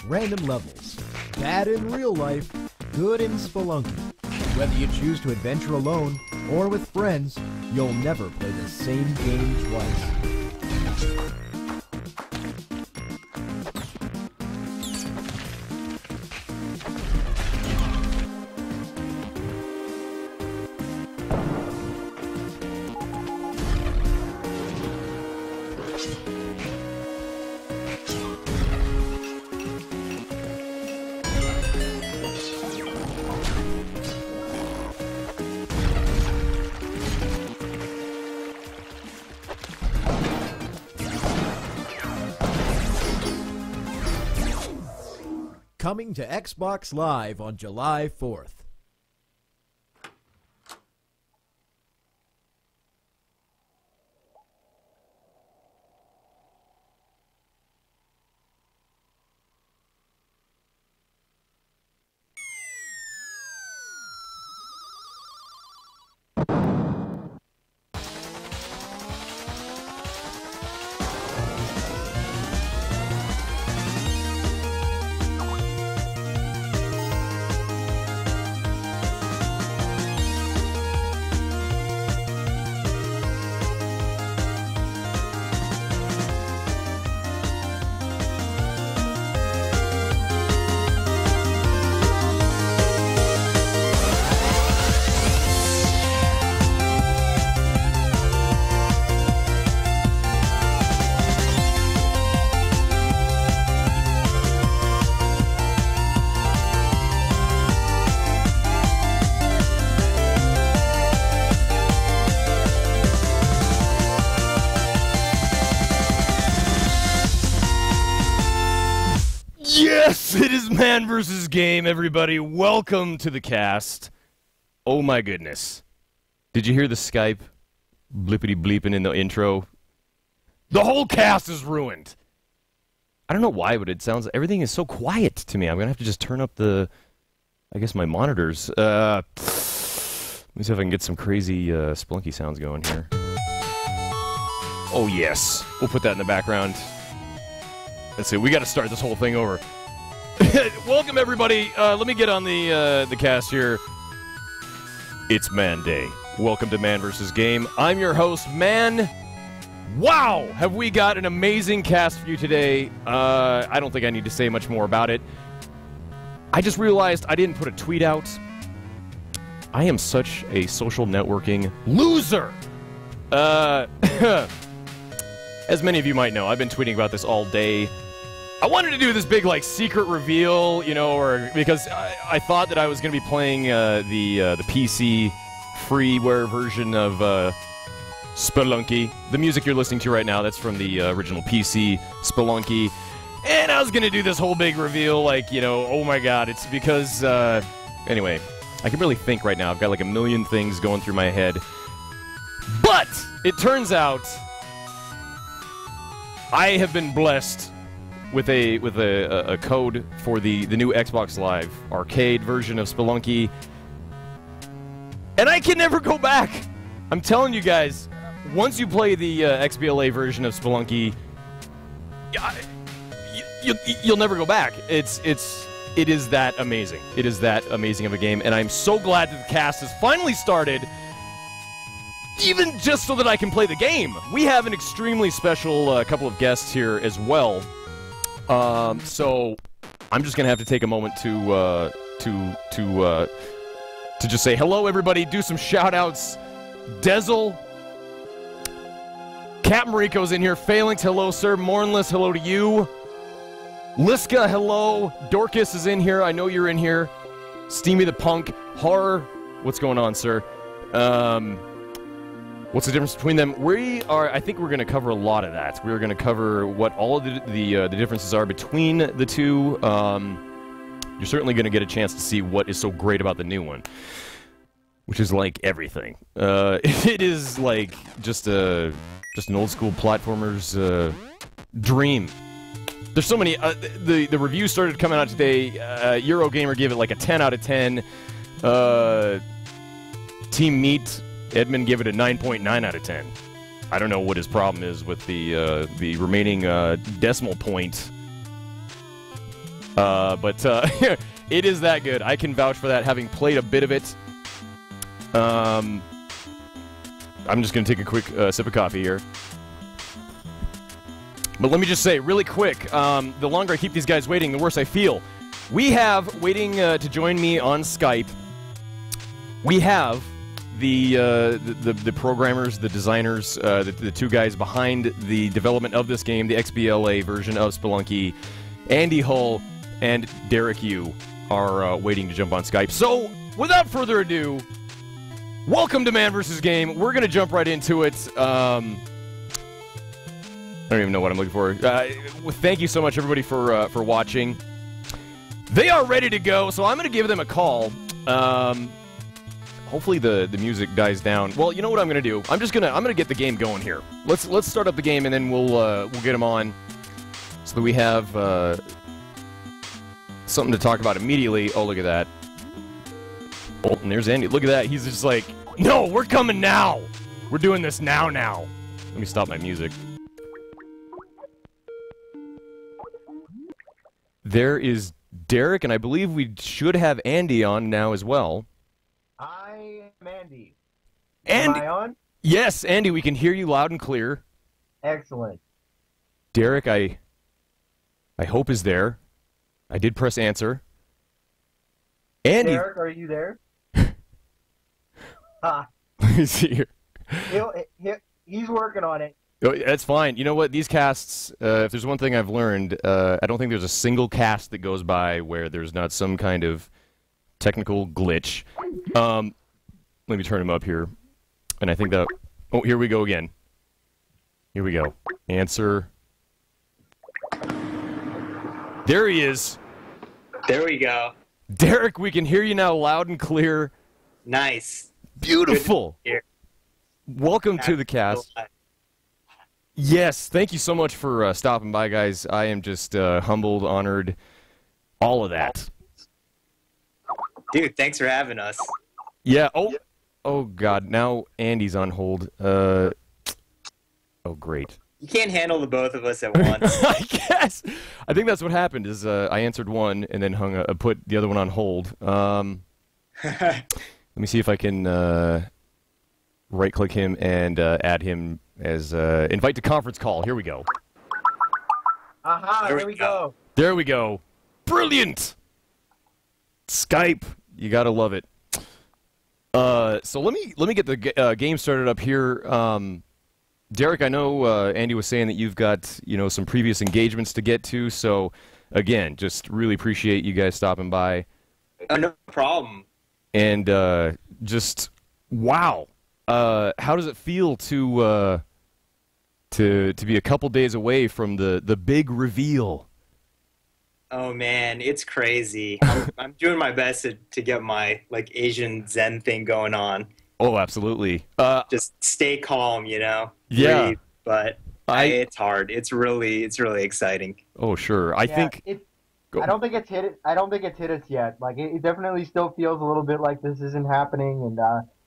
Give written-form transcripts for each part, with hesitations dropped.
random levels. Bad in real life, good in Spelunky. Whether you choose to adventure alone or with friends, you'll never play the same game twice. Coming to Xbox Live on July 4th. Yes, it is MANvsGAME, everybody. Welcome to the cast. Oh my goodness. Did you hear the Skype blippity bleeping in the intro? The whole cast is ruined. I don't know why, but it sounds... everything is so quiet to me. I'm gonna have to just turn up the... I guess my monitors. Let me see if I can get some crazy Spelunky sounds going here. Oh yes. We'll put that in the background. Let's see, we gotta start this whole thing over. Welcome everybody, let me get on the cast here. It's Man Day. Welcome to MANvsGAME. I'm your host, Man. Wow! Have we got an amazing cast for you today. I don't think I need to say much more about it. I just realized I didn't put a tweet out. I am such a social networking loser! As many of you might know, I've been tweeting about this all day. I wanted to do this big, like, secret reveal, you know, or because I thought that I was going to be playing the PC freeware version of Spelunky. The music you're listening to right now, that's from the original PC Spelunky. And I was going to do this whole big reveal, like, you know, oh my god, it's because, anyway, I can really think right now. I've got like a million things going through my head. But it turns out I have been blessed with a code for the new Xbox Live arcade version of Spelunky, and I can never go back. I'm telling you guys, once you play the XBLA version of Spelunky, you'll never go back. It is that amazing. It is that amazing of a game, and I'm so glad that the cast has finally started. Even just so that I can play the game. We have an extremely special couple of guests here as well. So I'm just gonna have to take a moment to just say hello, everybody. Do some shout-outs. Dezel, Cat Mariko's in here. Phalanx, hello, sir. Mournless, hello to you. Liska, hello. Dorcas is in here. I know you're in here. Steamy the Punk. Horror, what's going on, sir? What's the difference between them? I think we're going to cover a lot of that. We're going to cover what all of the differences are between the two. You're certainly going to get a chance to see what is so great about the new one, which is like everything. It is like just an old school platformer's dream. There's so many. The reviews started coming out today. Eurogamer gave it like a 10 out of 10. Team Meat, Edmund gave it a 9.9 out of 10. I don't know what his problem is with the remaining decimal point But it is that good. I can vouch for that, having played a bit of it. I'm just going to take a quick sip of coffee here. But let me just say, really quick, the longer I keep these guys waiting, the worse I feel. We have, waiting to join me on Skype, we have the programmers, the designers, the two guys behind the development of this game, the XBLA version of Spelunky, Andy Hull and Derek Yu are waiting to jump on Skype. So, without further ado, welcome to MANvsGAME. We're going to jump right into it. I don't even know what I'm looking for. Thank you so much, everybody, for watching. They are ready to go, so I'm going to give them a call. Hopefully the music dies down. Well, you know what I'm going to do? I'm gonna get the game going here. Let's start up the game, and then we'll get them on, so that we have something to talk about immediately. Oh, look at that. Oh, and there's Andy. Look at that. He's just like, no, we're coming now. We're doing this now. Let me stop my music. There is Derek, and I believe we should have Andy on now as well. I am Andy. Andy, am I on? Yes, Andy, we can hear you loud and clear. Excellent. Derek, I hope is there. I did press answer. Andy, Derek, are you there? Let me see here. He's working on it. Oh, that's fine. You know what? These casts, if there's one thing I've learned, I don't think there's a single cast that goes by where there's not some kind of technical glitch. Let me turn him up here. And I think that... Oh, here we go again. Here we go. Answer. There he is. There we go. Derek, we can hear you now loud and clear. Nice. Beautiful. Welcome to the cast. Yes, thank you so much for stopping by, guys. I am just humbled, honored, all of that. Dude, thanks for having us. Yeah, oh God, now Andy's on hold. Oh, great. You can't handle the both of us at once. I guess. I think that's what happened, is I answered one and then put the other one on hold. Let me see if I can right-click him and add him as invite to conference call. Here we go. Aha, there we go. There we go. Brilliant! Skype. You gotta love it. So let me get the game started up here. Derek, I know Andy was saying that you've got, you know, some previous engagements to get to, so again, just really appreciate you guys stopping by. Oh, no problem. And just wow. How does it feel to be a couple days away from the big reveal? Oh man, it's crazy. I'm doing my best to get my like Asian Zen thing going on. Oh, absolutely. Just stay calm, you know. Yeah. Breathe, but it's hard. It's really exciting. Oh, sure. I think. I don't think it's hit it. I don't think it's hit us yet. Like it definitely still feels a little bit like this isn't happening, and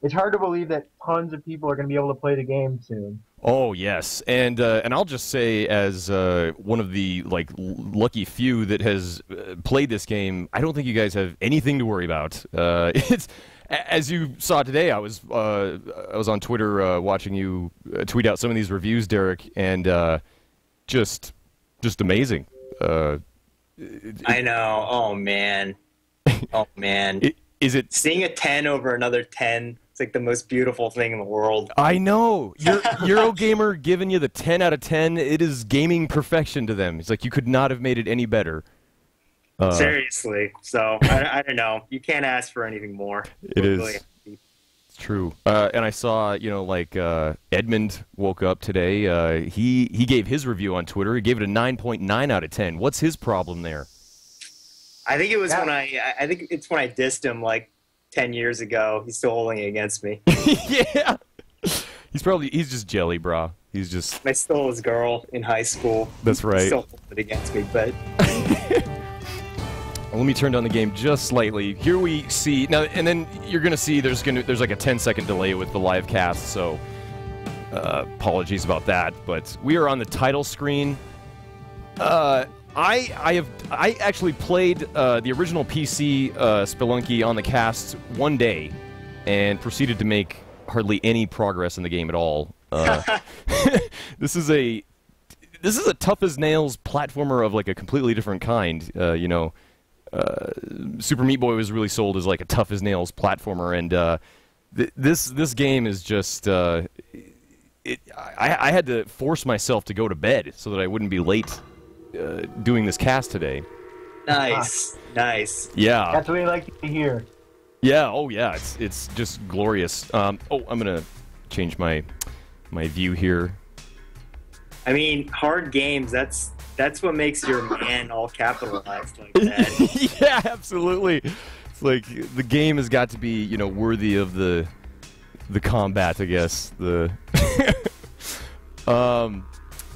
it's hard to believe that tons of people are going to be able to play the game soon. Oh and I'll just say, as one of the lucky few that has played this game, I don't think you guys have anything to worry about. It's as you saw today. I was on Twitter watching you tweet out some of these reviews, Derek, and just amazing. I know. Oh man. Oh man. Is it seeing a 10 over another 10? It's like the most beautiful thing in the world. I know. Eurogamer giving you the 10 out of 10. It is gaming perfection to them. It's like you could not have made it any better. Seriously. So I don't know. You can't ask for anything more. It is. Really, it's true. And I saw, you know, like Edmund woke up today. He gave his review on Twitter. He gave it a 9.9 out of 10. What's his problem there? I think it was when I think it's when I dissed him like 10 years ago. He's still holding it against me. Yeah. He's just jelly, brah. He's just. I stole his girl in high school. That's right. He's still holding it against me, but. Let me turn down the game just slightly. Here we see now, and then you're gonna see there's like a 10-second delay with the live cast, so apologies about that. But we are on the title screen. I actually played the original PC Spelunky on the cast one day, and proceeded to make hardly any progress in the game at all. This is a tough as nails platformer of like a completely different kind. You know, Super Meat Boy was really sold as like a tough as nails platformer, and this game is just. I had to force myself to go to bed so that I wouldn't be late doing this cast today. Nice, nice. Yeah. That's what we like to hear. Yeah. Oh, yeah. It's just glorious. Oh, I'm gonna change my view here. I mean, hard games. That's what makes your man all capitalized like that. Yeah, absolutely. It's like the game has got to be, you know, worthy of the combat, I guess. The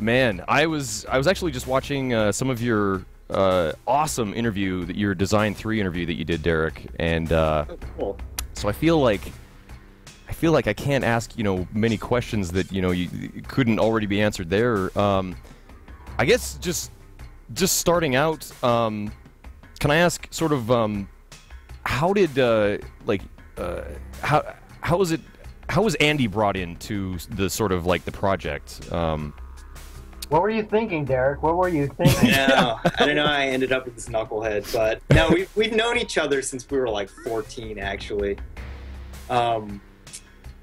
man, I was actually just watching some of your awesome interview, your Design 3 interview that you did, Derek, and Oh, cool. so I feel like I can't ask, you know, many questions that, you know, you couldn't already be answered there. I guess just starting out, can I ask sort of how did how was Andy brought into the sort of like the project? What were you thinking, Derek? What were you thinking? I don't know how I ended up with this knucklehead, but no, we've known each other since we were like 14, actually.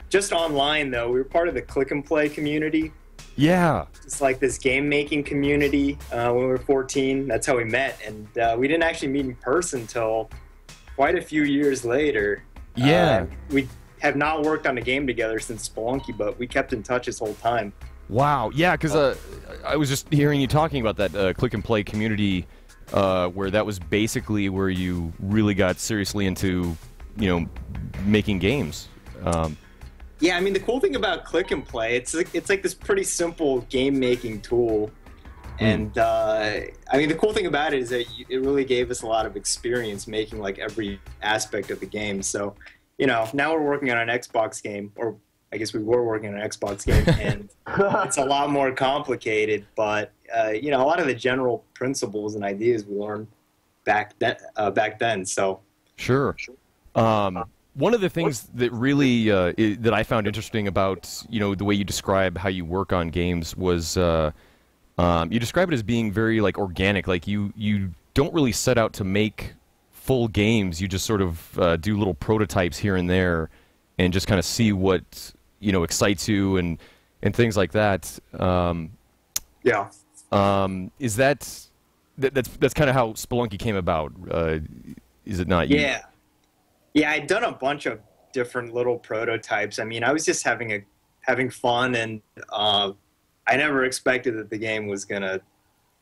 Just online though, we were part of the Click and Play community. Yeah. It's like this game making community when we were 14. That's how we met, and we didn't actually meet in person until quite a few years later. Yeah. We have not worked on a game together since Spelunky, but we kept in touch this whole time. Wow. Yeah, because I was just hearing you talking about that Click and Play community, where that was basically where you really got seriously into, you know, making games. Yeah, I mean, the cool thing about Click and Play, it's like this pretty simple game-making tool. And, I mean, the cool thing about it is that it really gave us a lot of experience making, like, every aspect of the game. So, you know, now we're working on an Xbox game, or I guess we were working on an Xbox game, and it's a lot more complicated. But, you know, a lot of the general principles and ideas we learned back then. So Sure. One of the things that really that I found interesting about, you know, the way you describe how you work on games was you describe it as being very like organic. Like you don't really set out to make full games. You just sort of do little prototypes here and there, and just kind of see what, you know, excites you and things like that. yeah. Is that's kind of how Spelunky came about? Is it not? Yeah. Yeah, I'd done a bunch of different little prototypes. I mean, I was just having fun, and I never expected that the game was gonna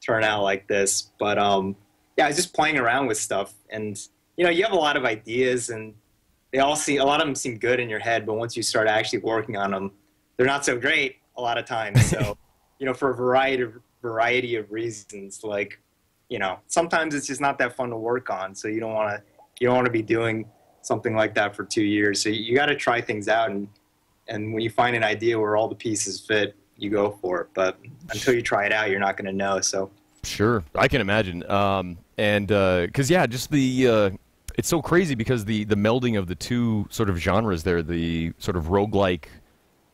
turn out like this. But yeah, I was just playing around with stuff, and you know, you have a lot of ideas, and a lot of them seem good in your head, but once you start actually working on them, they're not so great a lot of times. So, you know, for a variety of reasons, like, you know, sometimes it's just not that fun to work on. So you don't want to be doing something like that for 2 years. So you got to try things out, and when you find an idea where all the pieces fit, you go for it. But until you try it out, you're not going to know. So Sure, I can imagine. And because yeah, just the it's so crazy because the melding of the two sort of genres there, the sort of roguelike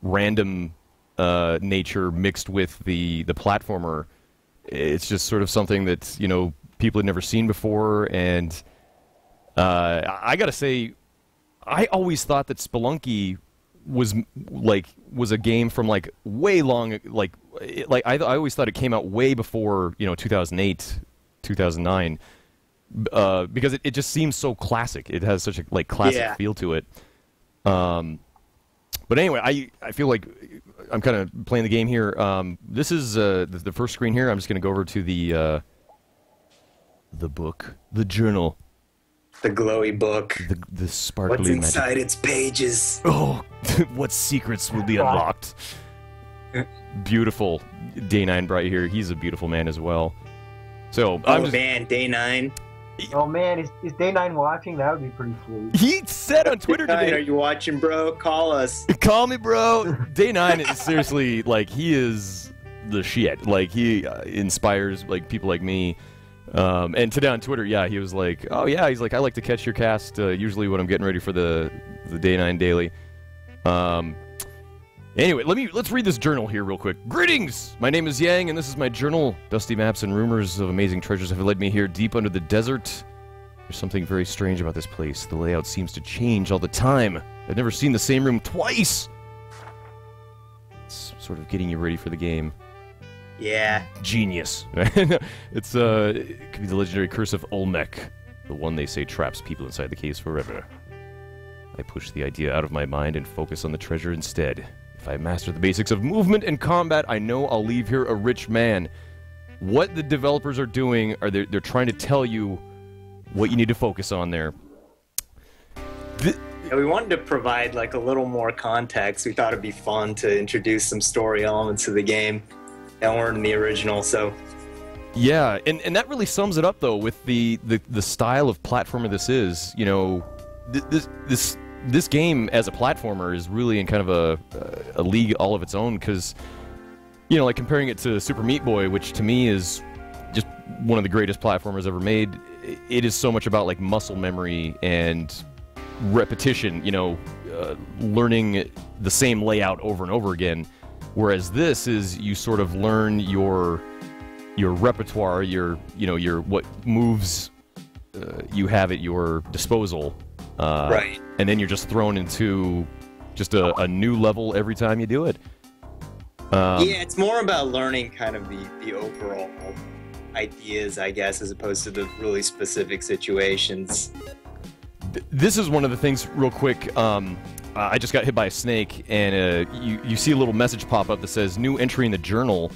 random nature mixed with the platformer. It's just sort of something that, you know, people had never seen before. And I gotta say, I always thought that Spelunky was a game from like way long, I always thought it came out way before, you know, 2008, 2009, because it just seems so classic. It has such a like classic feel to it. But anyway, I feel like I'm kind of playing the game here. This is the first screen here. I'm just gonna go over to the book, the journal. the glowy book. The sparkly What's magic. inside its pages? Oh, what secrets will be unlocked? Beautiful. Day 9 right here. He's a beautiful man as well. So I'm just, man, Day 9. Oh man, is Day 9 watching? That would be pretty sweet. he said on Twitter Day 9, are today, you watching, bro? Call us. call me bro. Day 9 is seriously, like, he is the shit. Like, he inspires like people like me. And today on Twitter, yeah, he was like, oh yeah, he's like, I like to catch your cast usually when I'm getting ready for the Day 9 Daily. Anyway, let's read this journal here real quick. Greetings! My name is Yang, and this is my journal. Dusty maps and rumors of amazing treasures have led me here deep under the desert. There's something very strange about this place. The layout seems to change all the time. I've never seen the same room twice! It's sort of getting you ready for the game. Yeah. Genius. It could be the legendary curse of Olmec, the one they say traps people inside the caves forever. I push the idea out of my mind and focus on the treasure instead. If I master the basics of movement and combat, I know I'll leave here a rich man. What the developers are doing, they're trying to tell you what you need to focus on there. Yeah, we wanted to provide like a little more context. We thought it'd be fun to introduce some story elements to the game that weren't in the original, so... Yeah, and that really sums it up, though, with the style of platformer this is. You know, this game as a platformer is really in kind of a league all of its own, because, you know, like comparing it to Super Meat Boy, which to me is just one of the greatest platformers ever made, it is so much about, like, muscle memory and repetition, you know, learning the same layout over and over again. Whereas this is, you sort of learn your repertoire, your what moves you have at your disposal, right? And then you're just thrown into just a new level every time you do it. Yeah, it's more about learning kind of the overall ideas, I guess, as opposed to the really specific situations. This is one of the things, real quick. I just got hit by a snake, and you see a little message pop up that says, new entry in the journal.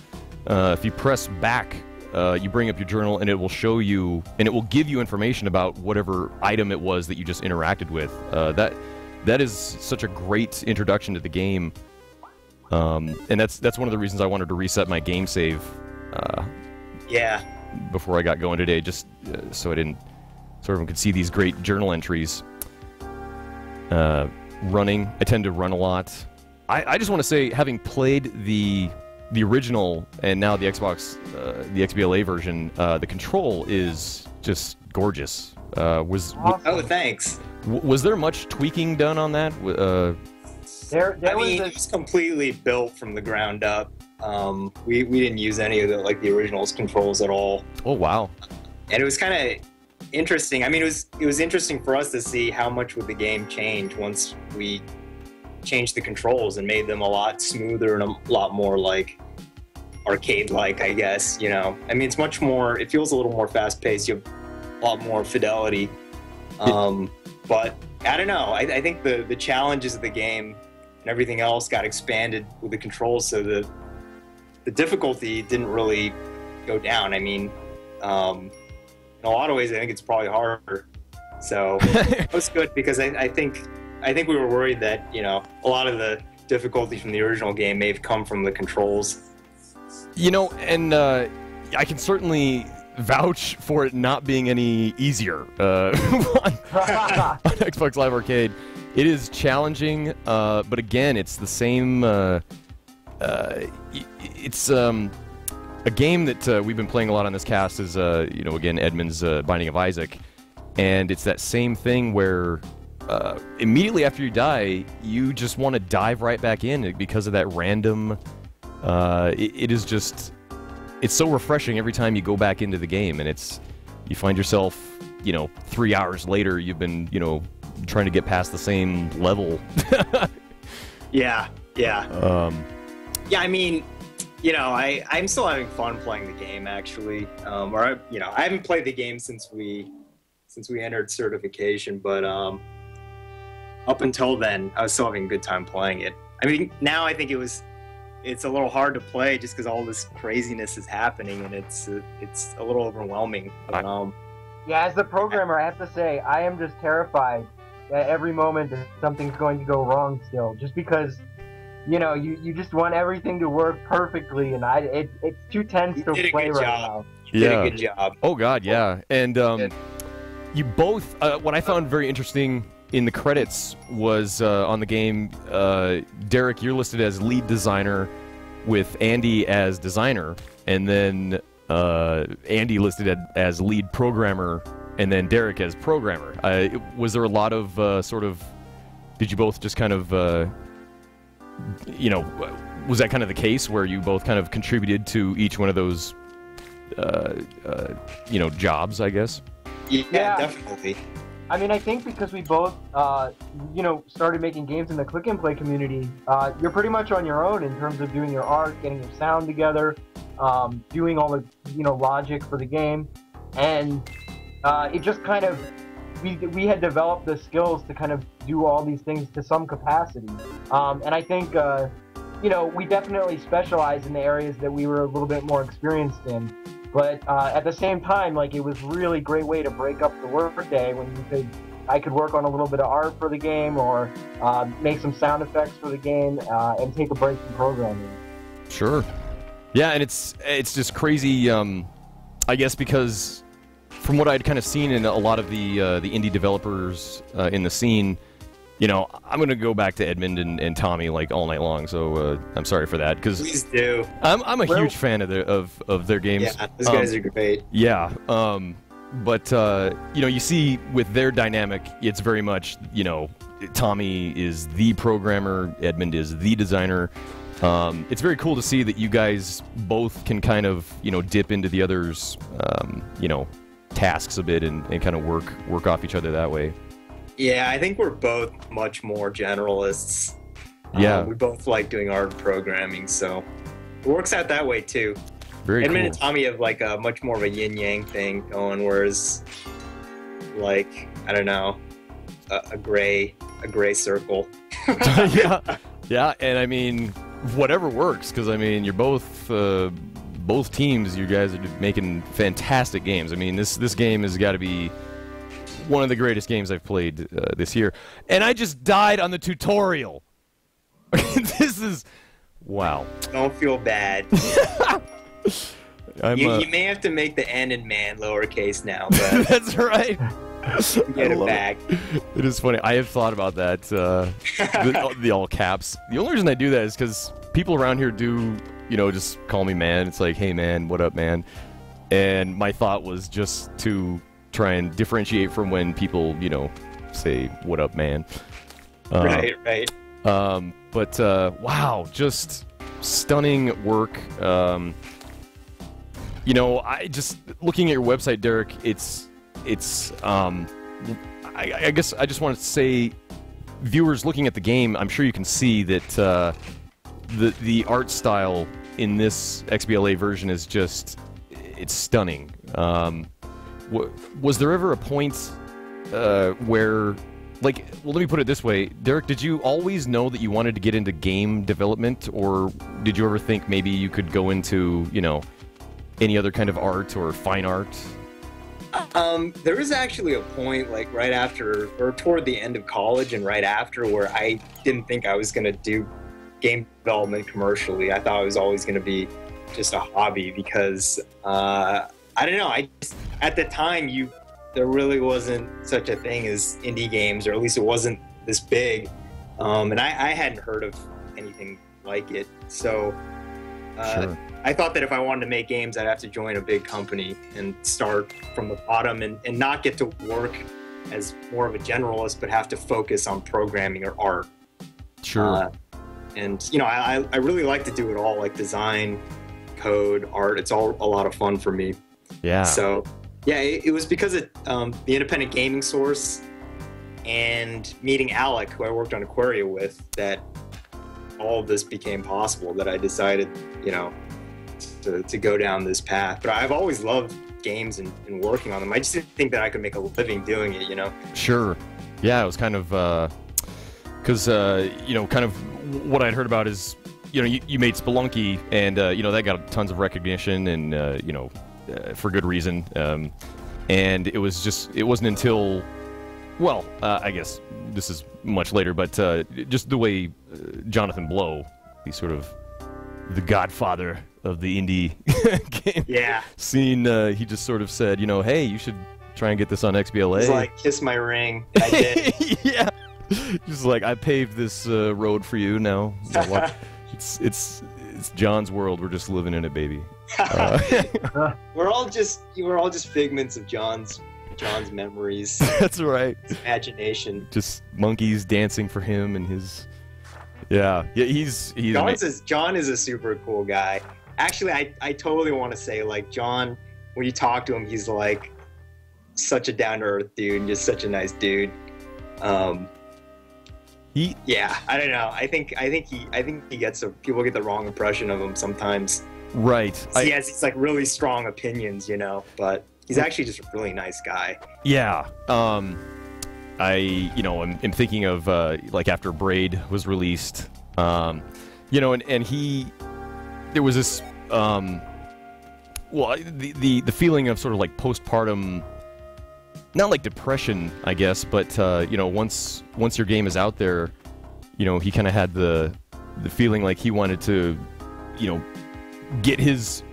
If you press back, you bring up your journal, and it will show you, and it will give you information about whatever item it was that you just interacted with. That is such a great introduction to the game. And that's one of the reasons I wanted to reset my game save. Yeah. Before I got going today, just so everyone could see these great journal entries. Running, I tend to run a lot. I just want to say, having played the original and now the Xbox, the XBLA version, the control is just gorgeous. Oh, thanks. Was there much tweaking done on that? It was completely built from the ground up. We didn't use any of the original's controls at all. Oh wow! And it was kind of interesting. I mean, it was interesting for us to see how much would the game change once we changed the controls and made them a lot smoother and a lot more like arcade-like, I guess. You know, I mean, it's much more. It feels a little more fast-paced. You have a lot more fidelity. But I don't know. I think the challenges of the game and everything else got expanded with the controls, so the difficulty didn't really go down. I mean, in a lot of ways, I think it's probably harder. So it was good because I think we were worried that, you know, a lot of the difficulty from the original game may have come from the controls. You know, and I can certainly vouch for it not being any easier on Xbox Live Arcade. It is challenging, but again, it's the same. It's a game that we've been playing a lot on this cast is, you know, again, Edmund's Binding of Isaac, and it's that same thing where immediately after you die, you just want to dive right back in because of that random. It is just, it's so refreshing every time you go back into the game, and you find yourself, you know, 3 hours later, you've been, you know, trying to get past the same level. Yeah. Yeah, I mean, you know, I'm still having fun playing the game, actually. I haven't played the game since we entered certification, but up until then, I was still having a good time playing it. I mean, now I think it's a little hard to play just because all this craziness is happening, and it's a little overwhelming. But, yeah, as the programmer, I have to say, I am just terrified at every moment that something's going to go wrong still, just because, you know, you just want everything to work perfectly, and it's too tense to play right now. You did a good job. Oh God, yeah. And you both, what I found very interesting in the credits was on the game, Derek, you're listed as lead designer, with Andy as designer, and then Andy listed as lead programmer, and then Derek as programmer. Was there a lot of sort of? Did you both just kind of, was that kind of the case where you both kind of contributed to each one of those, jobs, I guess? Yeah, definitely. I mean, I think because we both, started making games in the click and play community, you're pretty much on your own in terms of doing your art, getting your sound together, doing all the, logic for the game, and it just kind of, we had developed the skills to kind of do all these things to some capacity. And I think, we definitely specialized in the areas that we were a little bit more experienced in. But at the same time, like, it was really great way to break up the work day when I could work on a little bit of art for the game, or make some sound effects for the game, and take a break from programming. Sure. Yeah, and it's just crazy, I guess, because from what I'd kind of seen in a lot of the indie developers in the scene, I'm going to go back to Edmund and Tommy like all night long, so I'm sorry for that. Please do. I'm a huge fan of their games. Yeah, those guys are great. Yeah, but you see with their dynamic, it's very much, Tommy is the programmer, Edmund is the designer. It's very cool to see that you guys both can kind of, dip into the other's, tasks a bit and kind of work off each other that way. Yeah, I think we're both much more generalists. Yeah. We both like doing art programming, so it works out that way too. Very Edmund cool. and Tommy have like a much more of a yin-yang thing going, whereas like, I don't know, a gray circle. Yeah, and I mean, whatever works, because I mean, you're both teams. You guys are making fantastic games. I mean, this game has got to be one of the greatest games I've played this year. And I just died on the tutorial. This is wow. Don't feel bad. You may have to make the N in man lowercase now, but that's right. Get it back. It is funny. I have thought about that. The all caps. The only reason I do that is because people around here do, just call me man. It's like, hey man, what up, man? And my thought was just to try and differentiate from when people, say, what up, man? Right. But wow, just stunning work. I just looking at your website, Derek. I guess I just wanted to say, viewers looking at the game, I'm sure you can see that the art style in this XBLA version is just, it's stunning. Was there ever a point where, like, well, let me put it this way, Derek, did you always know that you wanted to get into game development, or did you ever think maybe you could go into, any other kind of art or fine art? There was actually a point, like, right after, or toward the end of college and right after, where I didn't think I was going to do game development commercially. I thought it was always going to be just a hobby because, I don't know, at the time, there really wasn't such a thing as indie games, or at least it wasn't this big, and I hadn't heard of anything like it, so Sure. I thought that if I wanted to make games, I'd have to join a big company and start from the bottom and not get to work as more of a generalist, but have to focus on programming or art. Sure. And, I really like to do it all, like design, code, art. It's all a lot of fun for me. Yeah. So, yeah, it was because of the independent gaming source and meeting Alec, who I worked on Aquaria with, that all of this became possible, that I decided, to go down this path. But I've always loved games and working on them. I just didn't think that I could make a living doing it, Sure. Yeah, it was kind of, because, kind of what I'd heard about is, you made Spelunky, and, that got tons of recognition and, for good reason. And it wasn't until, well, I guess this is much later, but just the way Jonathan Blow, the sort of the godfather of the indie game scene, he just sort of said, hey, you should try and get this on XBLA. He's like, kiss my ring. I did. Yeah. Just like, I paved this road for you now. It's It's John's world. We're just living in it, baby. We're all just figments of John's memories. That's right. His imagination. Just monkeys dancing for him and his. Yeah. He's. John is a super cool guy. Actually, I totally want to say, like, John, when you talk to him, he's like such a down to earth dude and just such a nice dude. Yeah, I don't know. I think he gets people get the wrong impression of him sometimes. Right. He has these like really strong opinions, you know, but he's actually just a really nice guy. Yeah. I'm thinking of like after Braid was released, and there was this the feeling of sort of like postpartum, not like depression, I guess, but once your game is out there, he kind of had the feeling like he wanted to, get his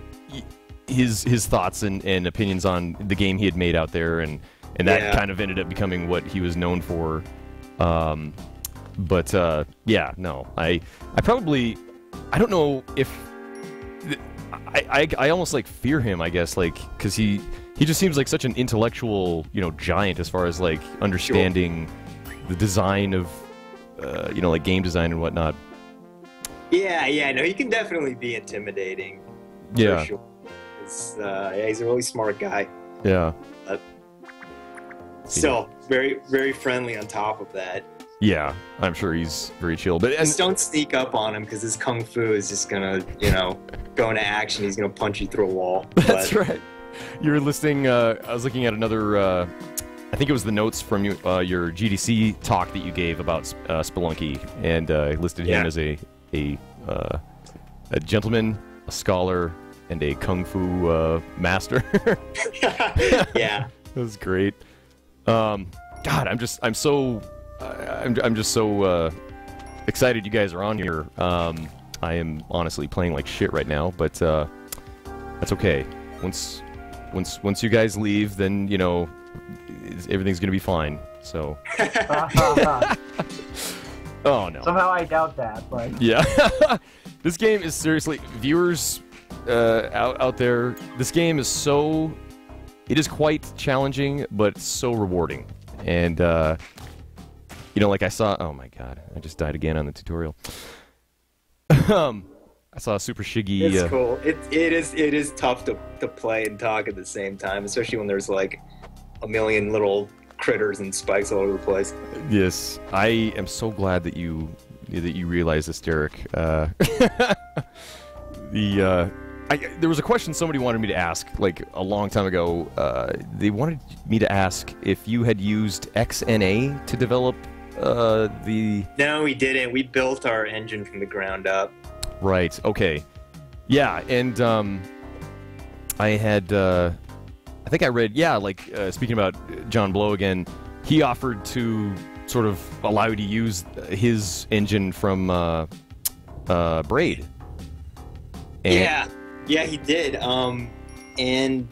thoughts and opinions on the game he had made out there, and that kind of ended up becoming what he was known for. I don't know if I almost like fear him, I guess, like, because he just seems like such an intellectual, giant as far as like understanding the design of like game design and whatnot. Yeah, no, he can definitely be intimidating. Yeah. For sure. He's a really smart guy. Yeah. Still, very, very friendly on top of that. Yeah, I'm sure he's very chill. But just don't sneak up on him, because his kung fu is just gonna, go into action. He's gonna punch you through a wall. That's right. You were listening. I was looking at another. I think it was the notes from your GDC talk that you gave about Spelunky, and listed him as a gentleman, a scholar, and a kung fu master. Yeah, that was great. God, I'm just so excited you guys are on here. I am honestly playing like shit right now, but that's okay. Once you guys leave, then everything's gonna be fine. So. Oh no. Somehow I doubt that, but. Yeah. This game is seriously, viewers out there. This game is it is quite challenging, but so rewarding. And like I saw. Oh my god, I just died again on the tutorial. I saw a Super Shiggy. It's cool. It is tough to play and talk at the same time, especially when there's like a million little critters and spikes all over the place. Yes, I am so glad that you realize this, Derek. There was a question somebody wanted me to ask like a long time ago. They wanted me to ask if you had used XNA to develop the. No, we didn't. We built our engine from the ground up. Right. Okay. Yeah, and I had. I think I read. Yeah, like speaking about John Blow again, he offered to sort of allow you to use his engine from Braid. And yeah, he did. And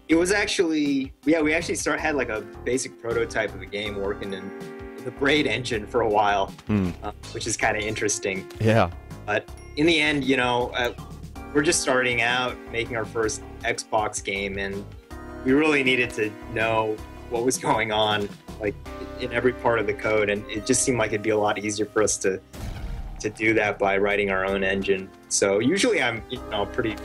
it was actually, we actually had like a basic prototype of a game working in the Braid engine for a while, which is kind of interesting. Yeah. But in the end, we're just starting out making our first Xbox game, and we really needed to know what was going on, like in every part of the code, and it just seemed like it'd be a lot easier for us to do that by writing our own engine. So usually I'm a pretty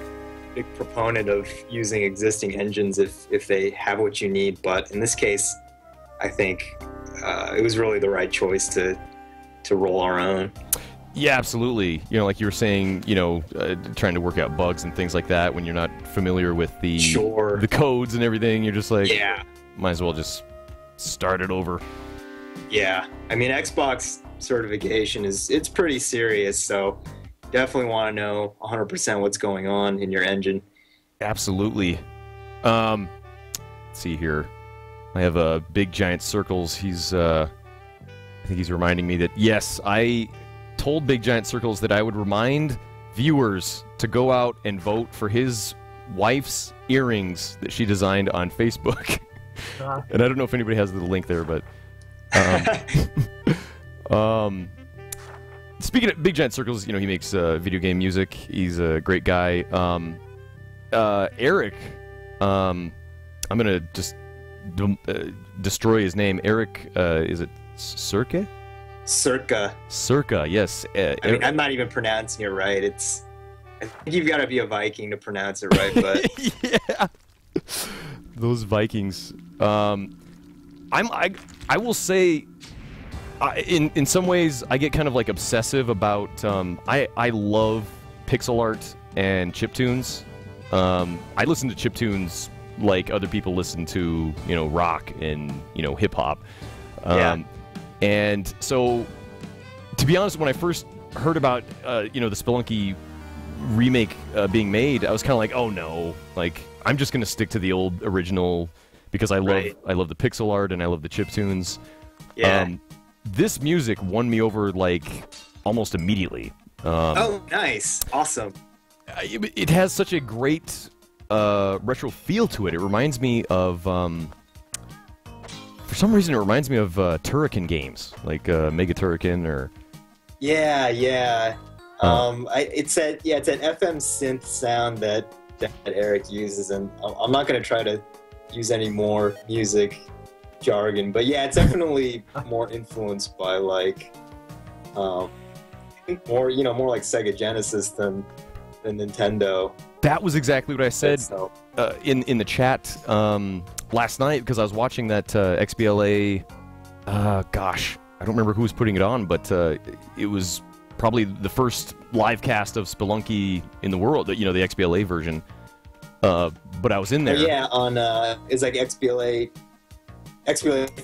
big proponent of using existing engines if they have what you need, but in this case I think it was really the right choice to roll our own. Yeah, absolutely. Like you were saying, trying to work out bugs and things like that when you're not familiar with the codes and everything, you're just like, might as well just start it over. Yeah, I mean, Xbox certification it's pretty serious, so definitely want to know 100% what's going on in your engine. Absolutely. Let's see here. I have Big Giant Circles. I think he's reminding me that, yes, I told Big Giant Circles that I would remind viewers to go out and vote for his wife's earrings that she designed on Facebook. And I don't know if anybody has the link there, but speaking of Big Giant Circles, you know, he makes video game music. He's a great guy. Eric, I'm gonna just destroy his name. Eric, is it Circa? Circa, yes. I mean, I'm not even pronouncing it right. I think you've got to be a Viking to pronounce it right, but yeah, those Vikings. I will say, in some ways, I get kind of like obsessive about. I love pixel art and chiptunes. I listen to chiptunes like other people listen to, you know, rock and, you know, hip hop. Yeah. And so, to be honest, when I first heard about, you know, the Spelunky remake being made, I was kind of like, oh no, like I'm just gonna stick to the old original because I love the pixel art and I love the chiptunes. yeah. This music won me over like almost immediately. Oh, nice, awesome. It has such a great retro feel to it. It reminds me of, for some reason, it reminds me of Turrican games, like Mega Turrican or. Yeah. It's an FM synth sound that Eric uses, and I'm not gonna try to use any more music jargon, but yeah, it's definitely more influenced by like, more like Sega Genesis than Nintendo. That was exactly what I said So, in the chat last night because I was watching that XBLA. Gosh, I don't remember who was putting it on, but it was probably the first live cast of Spelunky in the world. You know, the XBLA version. But I was in there. yeah, on it's like XBLA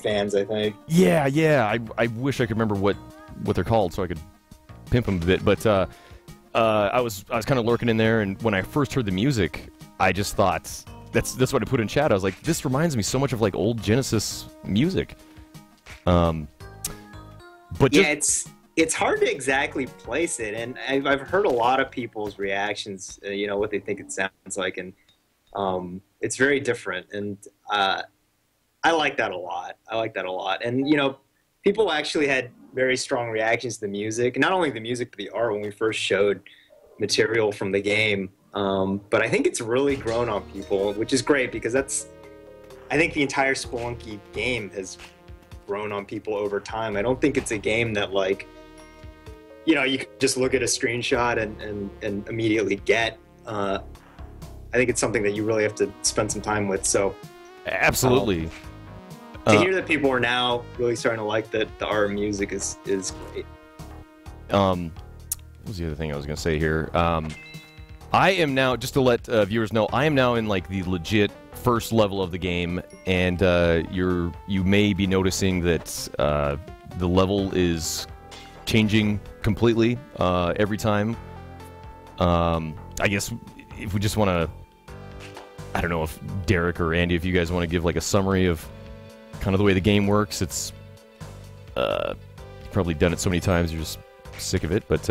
fans, I think. Yeah. I wish I could remember what they're called so I could pimp them a bit, but. I was kind of lurking in there, and when I first heard the music, I just thought that's what I put in chat. I was like, this reminds me so much of like old Genesis music. But Yeah, it's hard to exactly place it, and I've heard a lot of people's reactions. You know what they think it sounds like, and it's very different. And I like that a lot. And you know, people actually had very strong reactions to the music. Not only the music, but the art when we first showed material from the game. But I think it's really grown on people, which is great because I think the entire Spelunky game has grown on people over time. I don't think it's a game that like, you know, you can just look at a screenshot and immediately get. I think it's something that you really have to spend some time with. So absolutely. To hear that people are now really starting to like the art and music is great. What was the other thing I was going to say here? I am now, just to let viewers know, I am now in like the legit first level of the game, and you may be noticing that the level is changing completely every time. I guess if we just want to, I don't know if Derek or Andy, if you guys want to give like a summary of kind of the way the game works. It's you've probably done it so many times you're just sick of it, but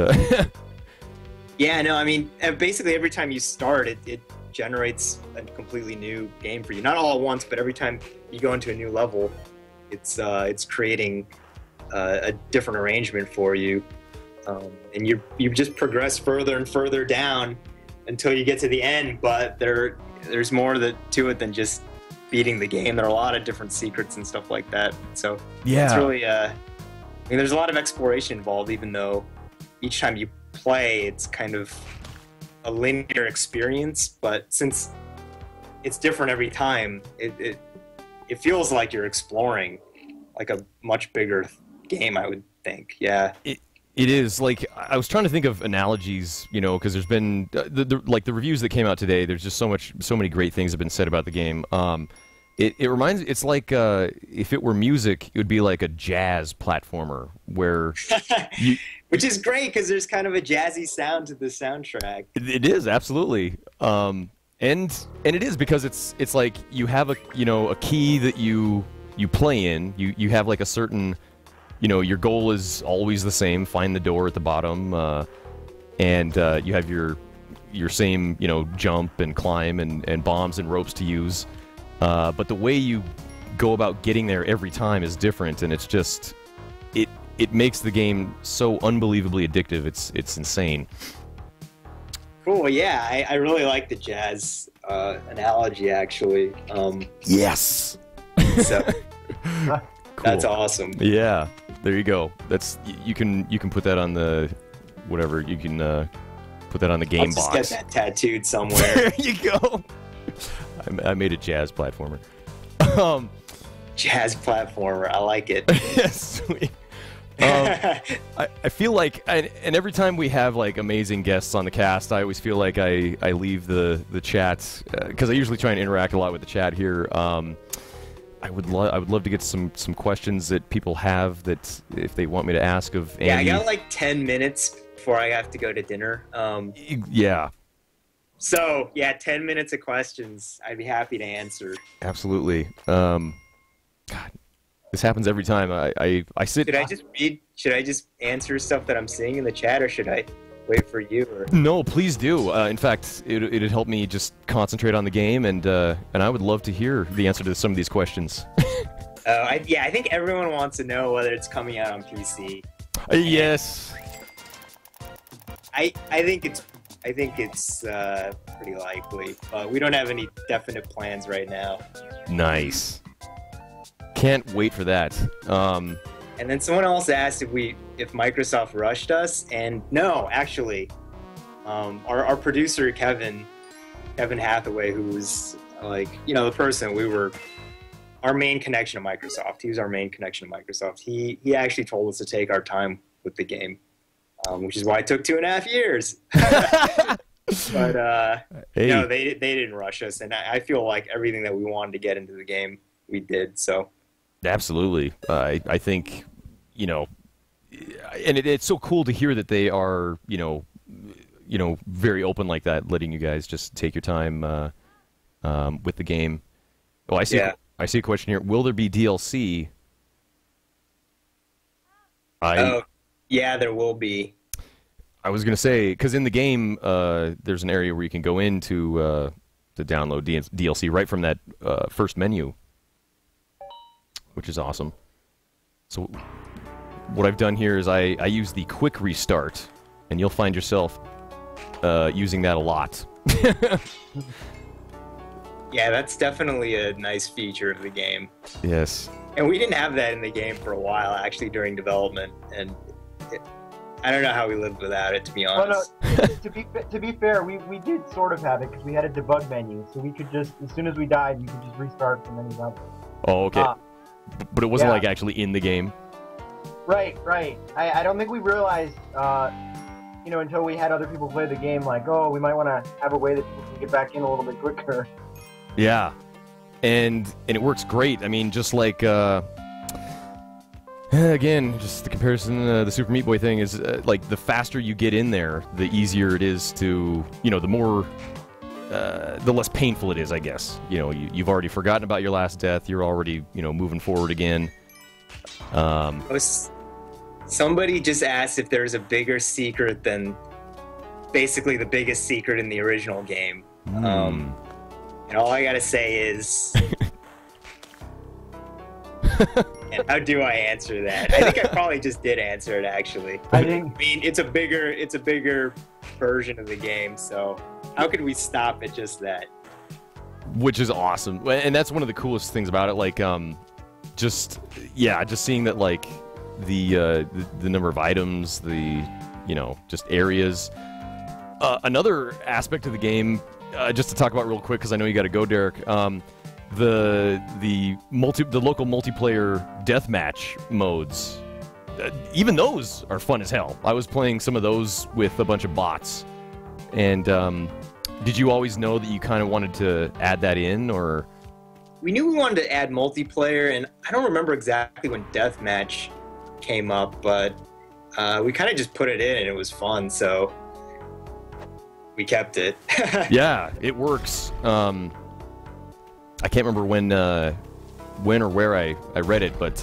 yeah, no, I mean, basically every time you start it generates a completely new game for you. Not all at once, but every time you go into a new level, it's creating a different arrangement for you, and you just progress further and further down until you get to the end. But there's more to it than just beating the game. There are a lot of different secrets and stuff like that. So yeah, it's really I mean, there's a lot of exploration involved, even though each time you play, it's kind of a linear experience. But since it's different every time, it feels like you're exploring like a much bigger game, I would think. Yeah. It is. Like, I was trying to think of analogies, you know, because there's been the reviews that came out today. There's just so many great things have been said about the game. It reminds. It's like if it were music, it would be like a jazz platformer where which is great because there's kind of a jazzy sound to the soundtrack. It is absolutely, and it is because it's like you have a key that you play in. You have like a certain. You know, your goal is always the same: find the door at the bottom, and you have your same, you know, jump and climb and bombs and ropes to use. But the way you go about getting there every time is different, and it's just it it makes the game so unbelievably addictive. It's insane. Cool. Yeah, I really like the jazz analogy, actually. Yes. So Cool. that's awesome. Yeah, there you go. That's you can put that on the whatever. You can put that on the game I'll just box. get that tattooed somewhere. There you go. I made a jazz platformer. Jazz platformer. I like it. Sweet. I feel like, and every time we have like amazing guests on the cast, I always feel like I leave the chat because I usually try and interact a lot with the chat here. I would love to get some questions that people have that if they want me to ask of Andy. Yeah, I got like 10 minutes before I have to go to dinner. Yeah. So yeah, 10 minutes of questions. I'd be happy to answer. Absolutely. God, this happens every time. I sit. Should I just read? Should I just answer stuff that I'm seeing in the chat, or should I wait for you? Or... No, please do. In fact, it'd help me just concentrate on the game, and I would love to hear the answer to some of these questions. Yeah, I think everyone wants to know whether it's coming out on PC. Yes. I think it's pretty likely, but we don't have any definite plans right now. Nice. Can't wait for that. And then someone else asked if Microsoft rushed us, and no, actually, our producer Kevin Hathaway, who was like the person our main connection to Microsoft. He was our main connection to Microsoft. He actually told us to take our time with the game, which is why it took 2.5 years. But hey. No, they didn't rush us, and I feel like everything that we wanted to get into the game, we did. So. Absolutely. I think, and it's so cool to hear that they are, very open like that, letting you guys just take your time with the game. Oh, I see. Yeah. I see a question here. Will there be DLC? Yeah, there will be. I was going to say, because in the game, there's an area where you can go in to download DLC right from that first menu, which is awesome. So what I've done here is I use the quick restart, and you'll find yourself using that a lot. Yeah, that's definitely a nice feature of the game. Yes. And we didn't have that in the game for a while, actually, during development, and I don't know how we lived without it, to be honest. Well, no, to be fair, we did sort of have it because we had a debug menu, so we could just, as soon as we died, you could just restart from any level. Oh, okay. But it wasn't like actually in the game. Right. I don't think we realized, until we had other people play the game, like, oh, we might want to have a way that people can get back in a little bit quicker. Yeah, and it works great. I mean, just like again, just the comparison, the Super Meat Boy thing is like the faster you get in there, the easier it is to, the more. The less painful it is, I guess. You've already forgotten about your last death. You're already, moving forward again. Somebody just asked if there's a bigger secret than basically the biggest secret in the original game. And all I gotta say is, and how do I answer that? I think I probably just did answer it, actually. I mean, it's a bigger version of the game, so. How could we stop at just that? Which is awesome, and that's one of the coolest things about it. Like, just seeing that, like, the number of items, the just areas. Another aspect of the game, just to talk about real quick, because I know you got to go, Derek. The local multiplayer deathmatch modes, even those are fun as hell. I was playing some of those with a bunch of bots. And did you always know that you kind of wanted to add that in, or? We knew we wanted to add multiplayer, and I don't remember exactly when Deathmatch came up, but we kind of just put it in, and it was fun, so we kept it. Yeah, it works. I can't remember when or where I read it, but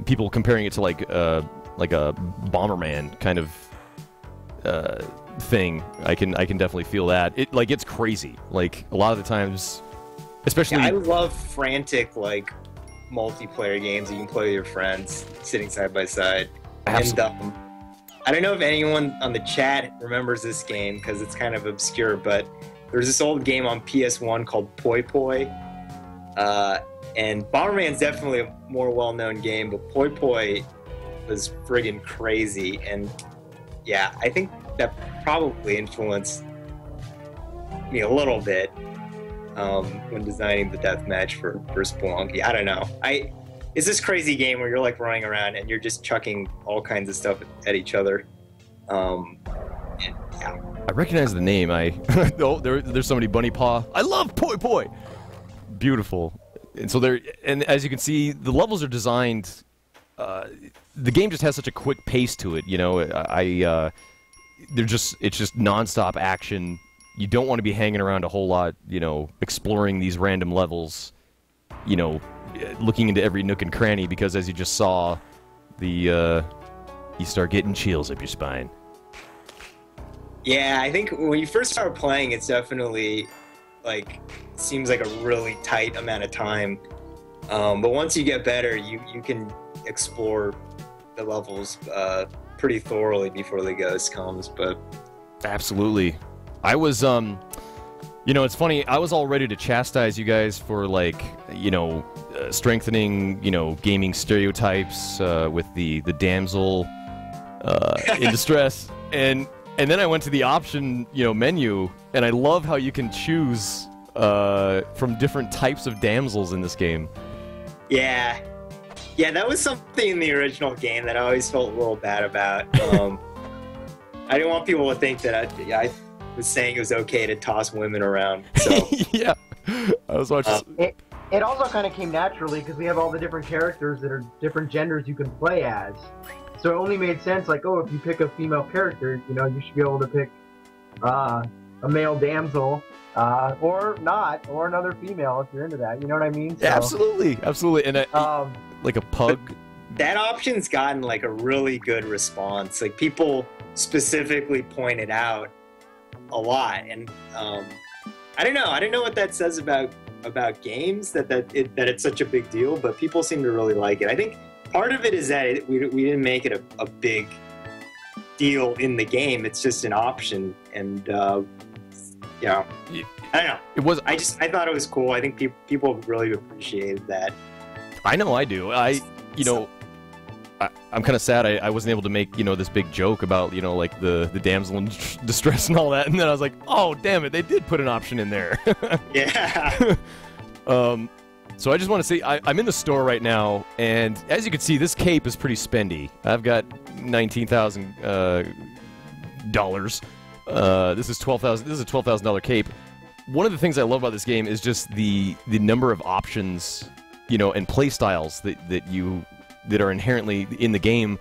people comparing it to like a Bomberman kind of thing. I can definitely feel that. It's crazy. Like a lot of the times, especially. Yeah, I love frantic multiplayer games you can play with your friends, sitting side by side. Absolutely. And I don't know if anyone on the chat remembers this game because it's kind of obscure, but there's this old game on PS1 called Poi Poi. And Bomberman's definitely a more well-known game, but Poi Poi was friggin' crazy. And yeah, I think that probably influenced me a little bit when designing the deathmatch for Spelunky. I don't know. It's this crazy game where you're like running around and you're just chucking all kinds of stuff at each other. And, yeah. I recognize the name. Oh, there's somebody bunny paw. I love Poi Poi. Beautiful. And so and as you can see, the levels are designed. The game just has such a quick pace to it. You know, it's just nonstop action. You don't want to be hanging around a whole lot. You know, exploring these random levels. You know, looking into every nook and cranny because, as you just saw, you start getting chills up your spine. Yeah, I think when you first start playing, it's definitely like seems like a really tight amount of time. But once you get better, you can explore the levels pretty thoroughly before the ghost comes. But absolutely, I was you know, it's funny. I was all ready to chastise you guys for like, you know, strengthening, you know, gaming stereotypes with the damsel in distress, and then I went to the option, you know, menu, and I love how you can choose from different types of damsels in this game. Yeah, that was something in the original game that I always felt a little bad about. I didn't want people to think that I was saying it was okay to toss women around. So yeah, I was watching. It also kind of came naturally because we have all the different characters that are different genders you can play as. So it only made sense, like, oh, if you pick a female character, you know, you should be able to pick a male damsel, or not, or another female if you're into that. You know what I mean? So, absolutely, and like a pug. That option's gotten like a really good response. Like people specifically pointed out a lot, and I don't know what that says about games that it's such a big deal, but people seem to really like it. I think part of it is that we didn't make it a big deal in the game. It's just an option, and you know, I don't know. It was. I thought it was cool. I think people really appreciated that. I know I do. You know, I'm kind of sad I wasn't able to make, you know, this big joke about, you know, like the damsel in distress and all that, and then I was like, oh damn it, they did put an option in there. Yeah. So I just want to say I'm in the store right now, and as you can see, this cape is pretty spendy. I've got $19,000. This is $12,000. This is a $12,000 cape. One of the things I love about this game is just the number of options, you know, and play styles that are inherently in the game.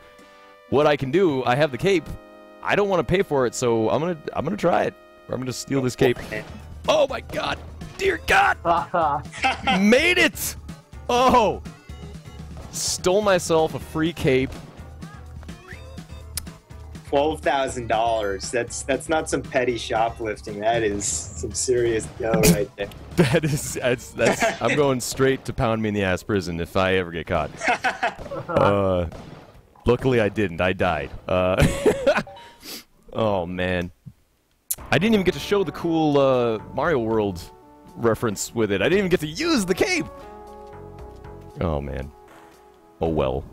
What I can do, I have the cape. I don't want to pay for it, so I'm gonna try it. Or I'm gonna steal this cape. Oh my God! Dear God! Made it! Oh! Stole myself a free cape. $12,000. That's not some petty shoplifting. That is some serious dough right there. That's I'm going straight to pound me in the ass prison if I ever get caught. Luckily I didn't. I died. Oh man. I didn't even get to show the cool Mario World reference with it. I didn't even get to use the cape. Oh man. Oh well.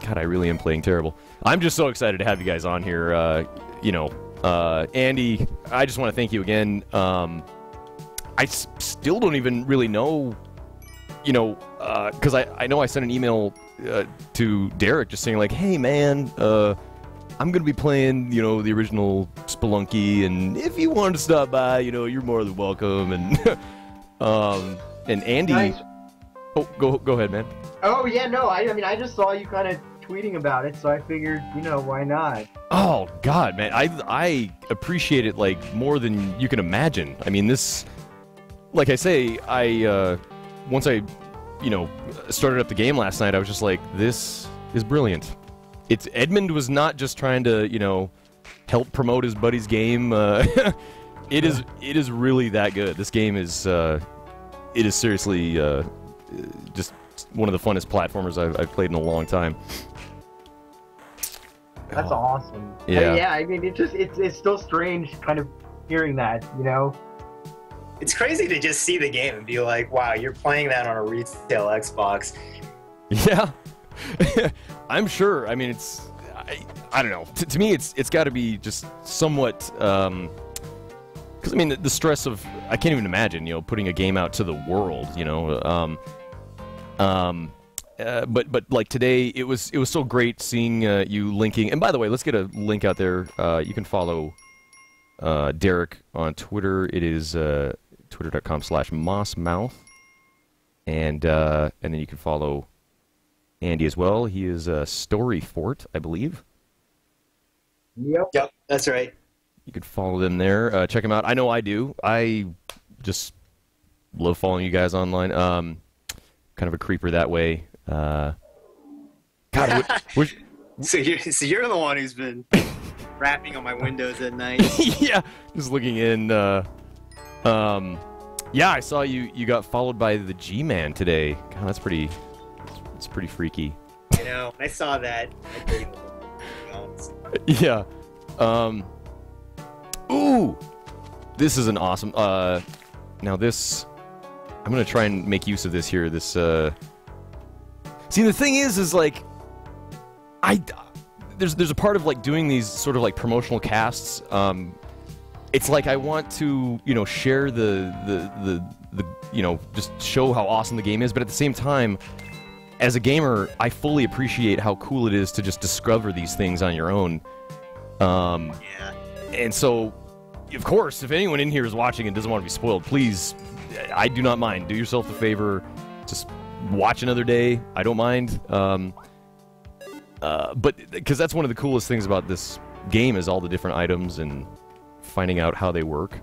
God, I really am playing terrible. I'm just so excited to have you guys on here. You know, Andy, I just want to thank you again. I still don't even really know, you know, because I know I sent an email to Derek just saying like, hey man, I'm going to be playing, you know, the original Spelunky, and if you wanted to stop by, you know, you're more than welcome. And Andy... Nice. Oh, go ahead, man. Oh, yeah, no, I mean, I just saw you kind of tweeting about it, so I figured, you know, why not? Oh, God, man. I appreciate it, like, more than you can imagine. I mean, this... Like I say, once I, you know, started up the game last night, I was just like, this is brilliant. Edmund was not just trying to, you know, help promote his buddy's game. It is really that good. This game is, it is seriously, just one of the funnest platformers I've played in a long time. That's awesome. Yeah. Yeah, I mean, it's still strange kind of hearing that, you know? It's crazy to just see the game and be like, wow, you're playing that on a retail Xbox. Yeah. I'm sure. I mean, I don't know. To me, it's got to be just somewhat, because I mean, the stress of, I can't even imagine, putting a game out to the world, but like today, it was so great seeing you linking. And by the way, let's get a link out there. You can follow Derek on Twitter. It is twitter.com/mossmouth, and then you can follow Andy as well. He is Storyfort, I believe. Yep, that's right. You can follow them there. Check them out. I know I do. I just love following you guys online. Kind of a creeper that way. God, so you're the one who's been rapping on my windows at night. Yeah, just looking in. Yeah, I saw you got followed by the G-Man today. God, that's pretty. It's pretty freaky. I know. I saw that. Yeah. Ooh, this is an awesome. Now this, I'm gonna try and make use of this here. This. See, the thing is like, there's a part of like doing these sort of like promotional casts. It's like I want to, share the just show how awesome the game is, but at the same time, as a gamer, I fully appreciate how cool it is to just discover these things on your own. Yeah. And so, of course, if anyone in here is watching and doesn't want to be spoiled, please, I do not mind. Do yourself a favor, just watch another day. I don't mind. But because that's one of the coolest things about this game is all the different items and finding out how they work.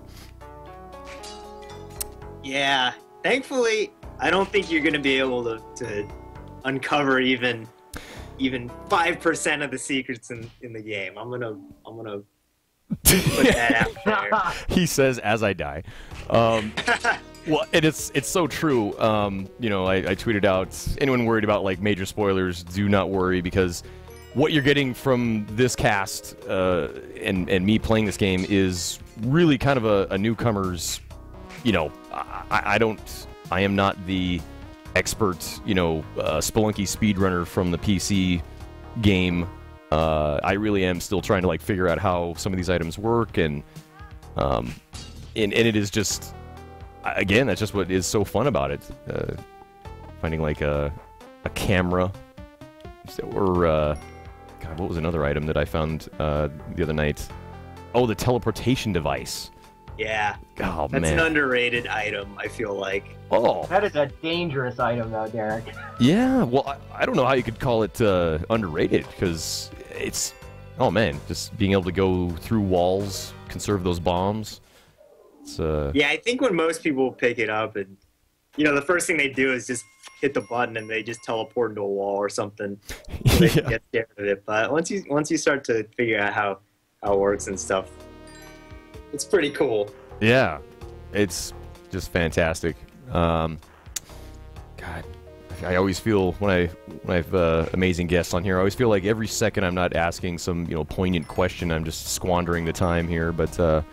Yeah. Thankfully, I don't think you're going to be able to uncover even 5% of the secrets in the game. I'm gonna put that out there. He says as I die. Well, and it's so true. I tweeted out, anyone worried about like major spoilers, do not worry, because what you're getting from this cast and me playing this game is really kind of a newcomer's. I am not the expert, Spelunky speedrunner from the PC game. I really am still trying to like figure out how some of these items work, and it is just, again, that's just what is so fun about it. Finding like a camera, or God, what was another item that I found the other night? Oh, the teleportation device. Yeah. Oh, That's man. an underrated item, I feel like. Oh. That is a dangerous item, though, Derek. Yeah, well, I don't know how you could call it underrated, because it's, oh man, just being able to go through walls, conserve those bombs. It's, Yeah, I think when most people pick it up, and the first thing they do is just hit the button and they just teleport into a wall or something, so they can get scared of it. But once you start to figure out how it works and stuff, it's pretty cool. Yeah, it's just fantastic. God, I always feel when I have amazing guests on here, I always feel like every second I'm not asking some poignant question, I'm just squandering the time here. But no,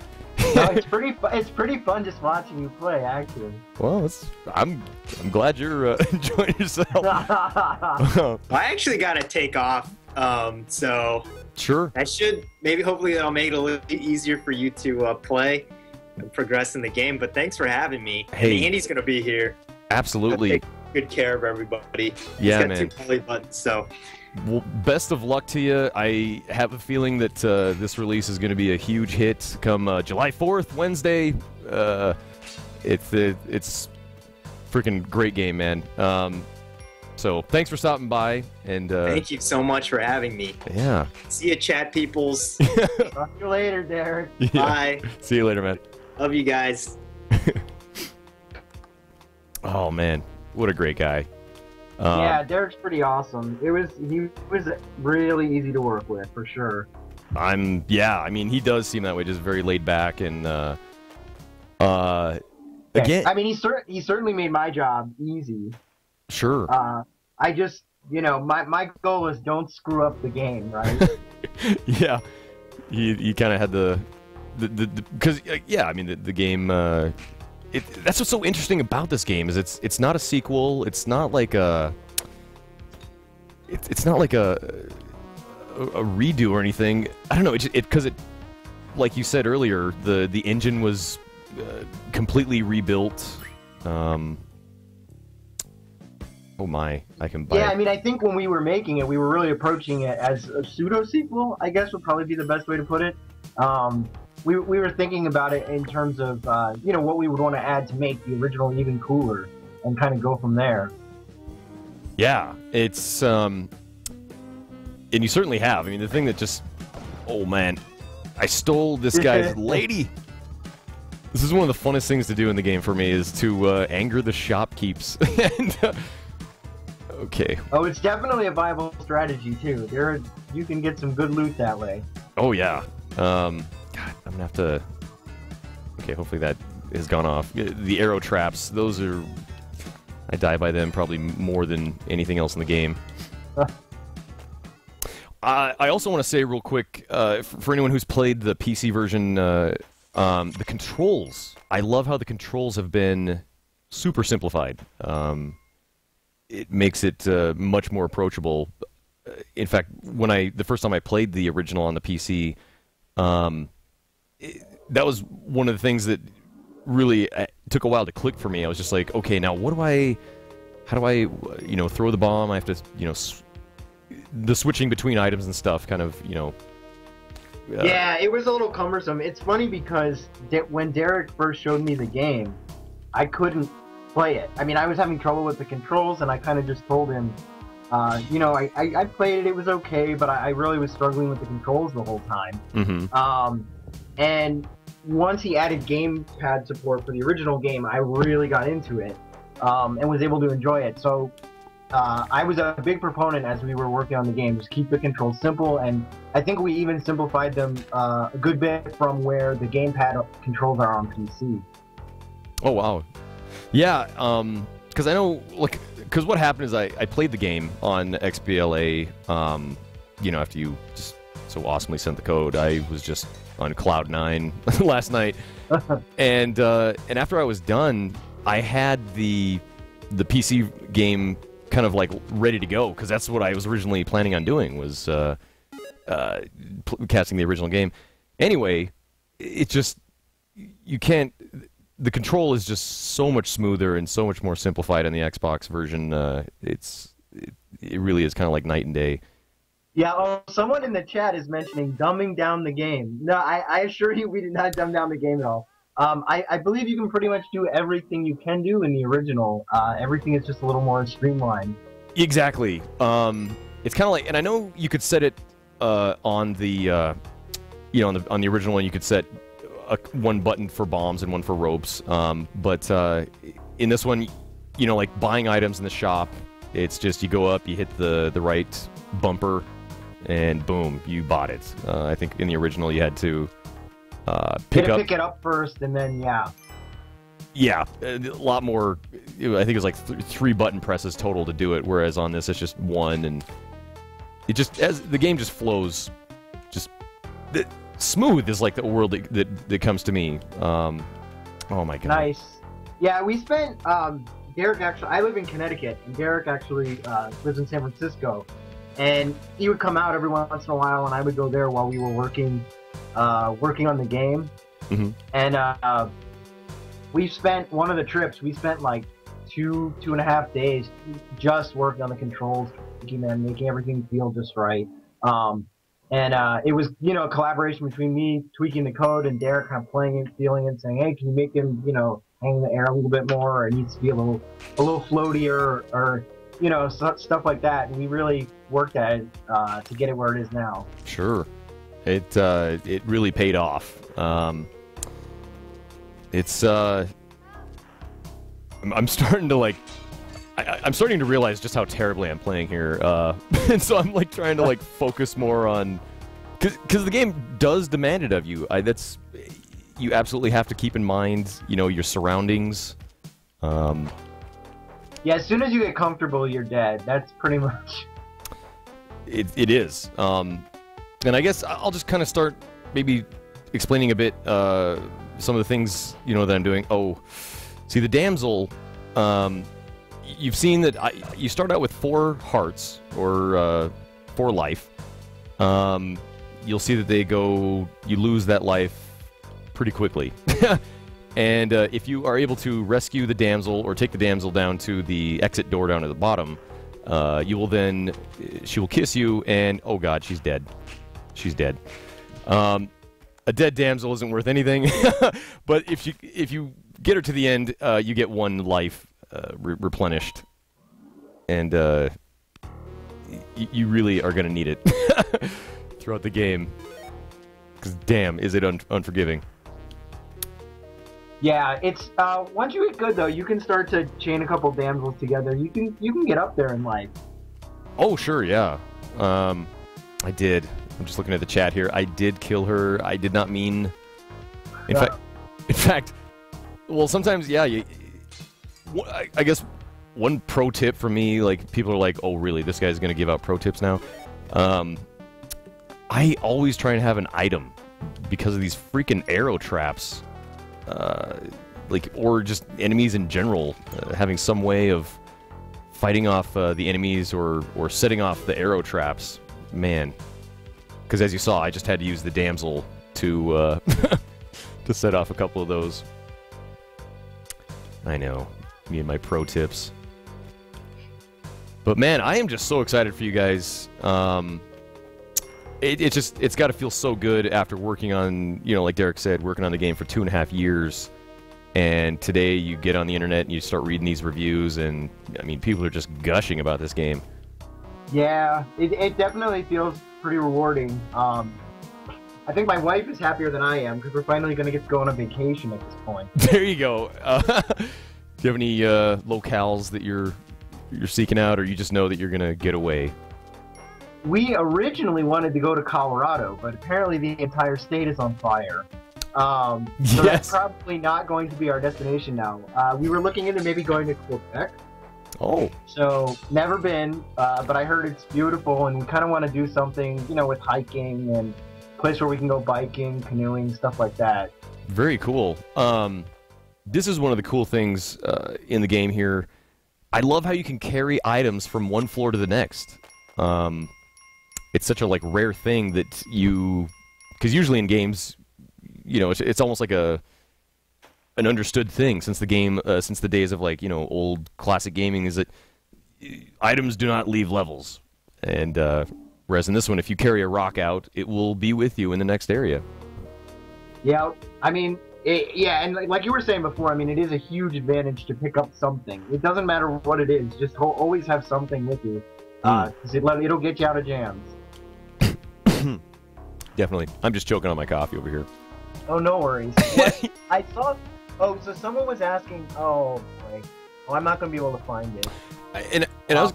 it's pretty fun just watching you play, actually. Well, I'm glad you're enjoying yourself. I actually got to take off, so sure. That should hopefully that'll make it a little bit easier for you to play and progress in the game. But thanks for having me. Hey, and Andy's gonna be here. Absolutely. Take good care of everybody. Yeah, He's got man. 2 belly buttons, so. Well, best of luck to you. I have a feeling that this release is going to be a huge hit come July 4th, Wednesday. It's freaking great game, man. So thanks for stopping by. And thank you so much for having me. Yeah. See you, chat peoples. Talk to you later, Derek. Yeah. Bye. See you later, man. Love you guys. Oh, man. What a great guy. Yeah, Derek's pretty awesome. He was really easy to work with, for sure. Yeah, I mean, he does seem that way, just very laid back and again. I mean, he certainly made my job easy. Sure. I just, my goal is don't screw up the game, right? Yeah. You kind of had because yeah, I mean the game. That's what's so interesting about this game is it's not a sequel. It's not like a. It's not like a redo or anything. I don't know. Because like you said earlier, the engine was completely rebuilt. Oh my, I can buy. Yeah, I mean, I think when we were making it, we were really approaching it as a pseudo sequel. I guess would probably be the best way to put it. We were thinking about it in terms of what we would want to add to make the original even cooler, and kind of go from there. Yeah, it's and you certainly have. I mean, the thing that just, oh man, I stole this guy's lady. This is one of the funnest things to do in the game for me is to anger the shopkeeps. And, okay. Oh, it's definitely a viable strategy too. You can get some good loot that way. Oh yeah. God, I'm gonna have to. Okay, hopefully that has gone off. The arrow traps, those are. I die by them probably more than anything else in the game. I also want to say real quick, for anyone who's played the PC version, the controls. I love how the controls have been super simplified. It makes it much more approachable. In fact, the first time I played the original on the PC, that was one of the things that really took a while to click for me. I was just like, okay, now how do I, throw the bomb? I have to, the switching between items and stuff kind of, yeah, it was a little cumbersome. It's funny because when Derek first showed me the game, I couldn't play it. I mean, I was having trouble with the controls, and I kind of just told him, I played it, it was okay, but I really was struggling with the controls the whole time. Mm-hmm. And once he added gamepad support for the original game, I really got into it, and was able to enjoy it. So I was a big proponent as we were working on the game, just keep the controls simple, and I think we even simplified them a good bit from where the gamepad controls are on PC. Oh, wow. Yeah, because I know, because what happened is I played the game on XBLA, after you just so awesomely sent the code. I was just on cloud 9 last night, and after I was done, I had the PC game kind of like ready to go, because that's what I was originally planning on doing, was casting the original game. Anyway, it just, you can't, the control is just so much smoother and so much more simplified in the Xbox version. It really is kind of like night and day. Yeah, someone in the chat is mentioning dumbing down the game. No, I assure you we did not dumb down the game at all. I believe you can pretty much do everything you can do in the original. Everything is just a little more streamlined. Exactly. It's kind of like, and I know you could set it on the, on the original one, you could set one button for bombs and one for ropes. But in this one, like buying items in the shop, it's just you go up, you hit the right bumper, and boom, you bought it. I think in the original you had to pick it up first, and then yeah, a lot more. I think it was like 3 button presses total to do it, whereas on this it's just one, and it just, as the game just flows, just smooth is like the word that comes to me. Oh my god. Nice. Yeah, we spent Derek actually. I live in Connecticut, and Derek actually lives in San Francisco, and he would come out every once in a while, and I would go there while we were working on the game. Mm-hmm. And we spent one of the trips. We spent like 2.5 days just working on the controls, making everything feel just right. And it was, a collaboration between me tweaking the code and Derek kind of playing it, feeling it, saying, "Hey, can you make him, hang in the air a little bit more, or it needs to be a little floatier, or stuff like that." And we really worked at it to get it where it is now. Sure, it really paid off. It's I'm starting to I'm starting to realize just how terribly I'm playing here, and so I'm trying to focus more on, because the game does demand it of you. You absolutely have to keep in mind, your surroundings. Yeah, as soon as you get comfortable, you're dead. That's pretty much. It is. And I guess I'll just kind of start maybe explaining a bit some of the things, you know, that I'm doing. Oh, see, the damsel, you've seen that you start out with 4 hearts, or 4 life. You'll see that you lose that life pretty quickly. And if you are able to rescue the damsel or take the damsel down to the exit door down at the bottom, she will kiss you, and oh god, she's dead. She's dead. A dead damsel isn't worth anything, but if you get her to the end, you get 1 life replenished, and you really are going to need it throughout the game, because damn, is it unforgiving. Yeah, it's once you get good though, you can start to chain a couple damsels together. You can get up there in life. Oh sure, yeah. I did. I'm just looking at the chat here. I did kill her. I did not mean. In fact, well, sometimes yeah. I guess one pro tip for me, like people are like, oh really, this guy's gonna give out pro tips now. I always try and have an item because of these freaking arrow traps. Or just enemies in general, having some way of fighting off the enemies or setting off the arrow traps, man. Because as you saw, I just had to use the damsel to to set off a couple of those. I know, me and my pro tips. But man, I am just so excited for you guys. It's got to feel so good after working on, you know, like Derek said, working on the game for 2.5 years, and today you get on the internet and you start reading these reviews, and I mean, people are just gushing about this game. Yeah, it definitely feels pretty rewarding. I think my wife is happier than I am because we're finally going to get to go on a vacation at this point. There you go. Do you have any locales that you're seeking out, or you just know that you're going to get away? We originally wanted to go to Colorado, but apparently the entire state is on fire. So yes. That's probably not going to be our destination now. We were looking into maybe going to Quebec. Oh. So, never been, but I heard it's beautiful, and we kind of want to do something, you know, with hiking and a place where we can go biking, canoeing, stuff like that. Very cool. This is one of the cool things in the game here. I love how you can carry items from one floor to the next. It's such a rare thing that because usually in games, you know, it's almost like an understood thing since the days of old classic gaming, is that items do not leave levels, and whereas in this one, if you carry a rock out, it will be with you in the next area. Yeah, I mean, and like you were saying before, I mean, it is a huge advantage to pick up something. It doesn't matter what it is, just always have something with you, because it'll get you out of jams. Definitely. I'm just choking on my coffee over here. Oh, no worries. I saw... Oh, so someone was asking... Oh, boy. Oh, I'm not going to be able to find it. And I was...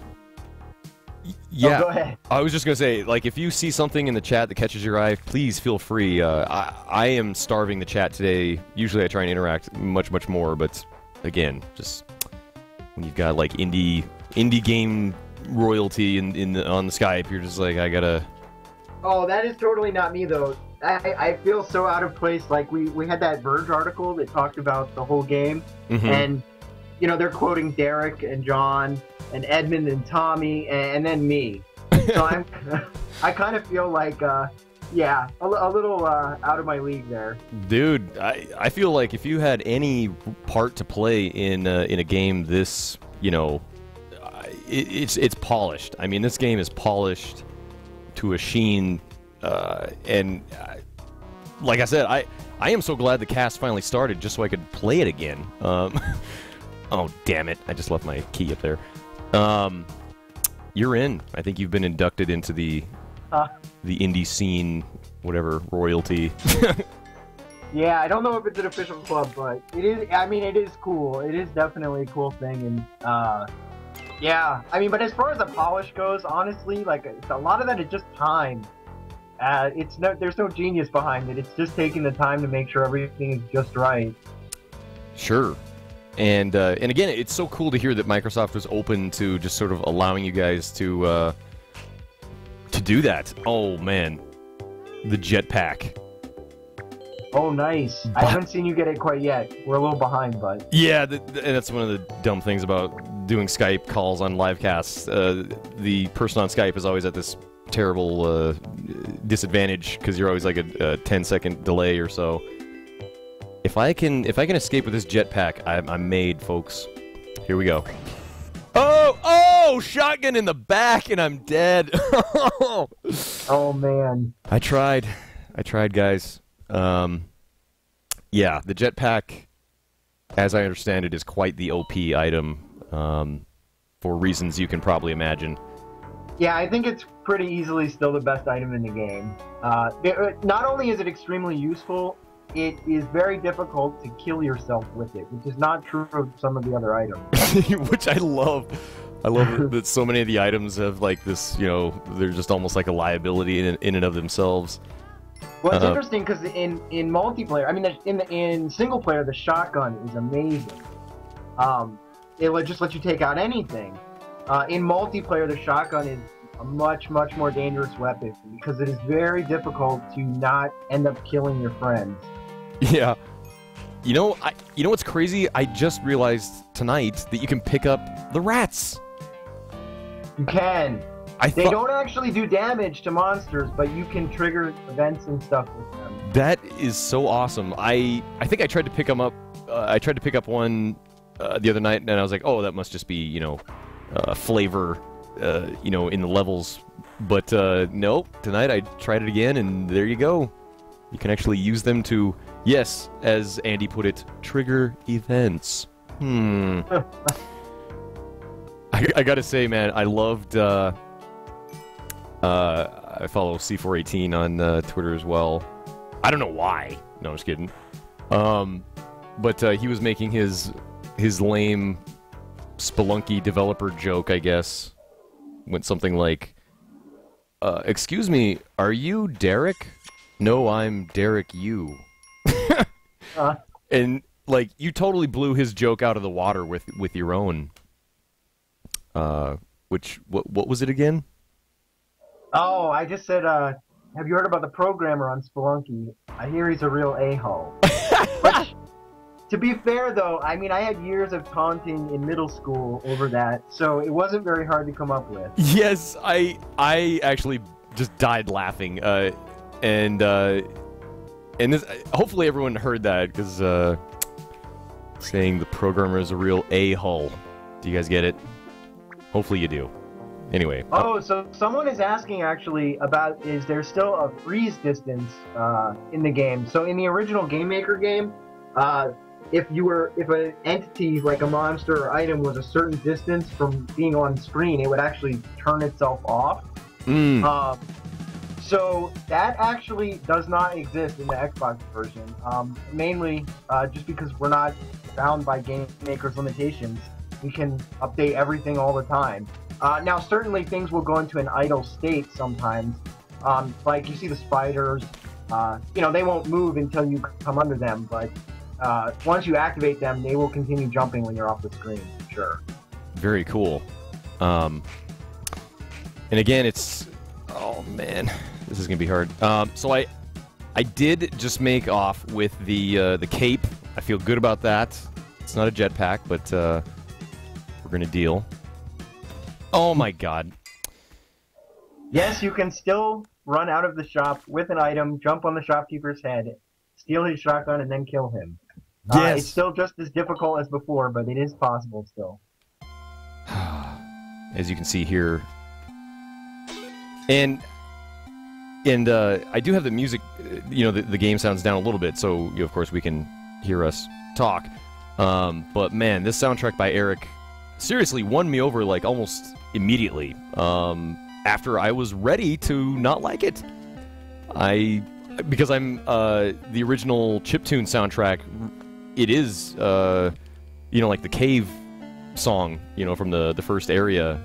Yeah. Oh, go ahead. I was just going to say, if you see something in the chat that catches your eye, please feel free. I am starving the chat today. Usually I try and interact much, much more, but again, just when you've got, indie game royalty on the Skype, you're just like, I gotta... Oh, that is totally not me, though. I feel so out of place. Like, we had that Verge article that talked about the whole game, and, you know, they're quoting Derek and John and Edmund and Tommy and then me. So I kind of feel like, yeah, a little out of my league there. Dude, I feel like if you had any part to play in a game this, you know, it's polished. I mean, this game is polished to a sheen, and like I said, I am so glad the cast finally started just so I could play it again. Oh damn it! I just left my key up there. You're in. I think you've been inducted into the indie scene, whatever, royalty. Yeah, I don't know if it's an official club, but it is. I mean, it is cool. It is definitely a cool thing, and yeah, I mean, but as far as the polish goes, honestly, a lot of that is just time. There's no genius behind it. It's just taking the time to make sure everything is just right. Sure. And again, it's so cool to hear that Microsoft was open to just sort of allowing you guys to do that. Oh man, the jetpack. Oh, nice. I haven't seen you get it quite yet. We're a little behind, but... Yeah, and that's one of the dumb things about doing Skype calls on live casts. The person on Skype is always at this terrible disadvantage because you're always like a 10-second delay or so. If I can escape with this jetpack, I'm made, folks. Here we go. Oh! Shotgun in the back, and I'm dead. Oh, man. I tried, guys. Yeah, the jetpack, as I understand it, is quite the OP item, for reasons you can probably imagine. Yeah, I think it's pretty easily still the best item in the game. Not only is it extremely useful, it is very difficult to kill yourself with it, which is not true of some of the other items. Which I love. I love that so many of the items have like this, they're just almost like a liability in and of themselves. Well, it's interesting because in multiplayer, I mean, in single player, the shotgun is amazing. It will just let you take out anything. In multiplayer, the shotgun is a much, much more dangerous weapon because it is very difficult to not end up killing your friends. Yeah. You know what's crazy? I just realized tonight that you can pick up the rats. You can. They don't actually do damage to monsters, but you can trigger events and stuff with them. That is so awesome. I think I tried to pick them up. I tried to pick up one the other night, and I was like, oh, that must just be, flavor, in the levels. But nope. Tonight I tried it again, and there you go. You can actually use them to, yes, as Andy put it, trigger events. I gotta say, man, I loved. I follow C418 on Twitter as well. I don't know why. No, I'm just kidding. But he was making his lame Spelunky developer joke, I guess. Went something like, excuse me, are you Derek? No, I'm Derek you. And, like, you totally blew his joke out of the water with your own. What was it again? Oh, I just said, have you heard about the programmer on Spelunky? I hear he's a real a-hole. Which, to be fair, though, I mean, I had years of taunting in middle school over that, so it wasn't very hard to come up with. Yes, I actually just died laughing, and this, hopefully everyone heard that, because, saying the programmer is a real a-hole. Do you guys get it? Hopefully you do. Anyway. Oh, so someone is asking actually about, is there still a freeze distance in the game? So in the original Game Maker game, if an entity like a monster or item was a certain distance from being on screen, it would actually turn itself off. So that actually does not exist in the Xbox version, mainly just because we're not bound by Game Maker's limitations. We can update everything all the time. Now, certainly things will go into an idle state sometimes. Like you see the spiders, they won't move until you come under them, but once you activate them, they will continue jumping when you're off the screen, for sure. Very cool. And again, oh man, this is gonna be hard. So I did just make off with the cape. I feel good about that. It's not a jetpack, but we're gonna deal. Oh my god. Yes, you can still run out of the shop with an item, jump on the shopkeeper's head, steal his shotgun, and then kill him. Yes. It's still just as difficult as before, but it is possible still. As you can see here. And I do have the music, the game sounds down a little bit, so of course we can hear us talk. But man, this soundtrack by Eric seriously won me over like almost immediately after I was ready to not like it. Because I'm the original chiptune soundtrack, it is like the cave song from the first area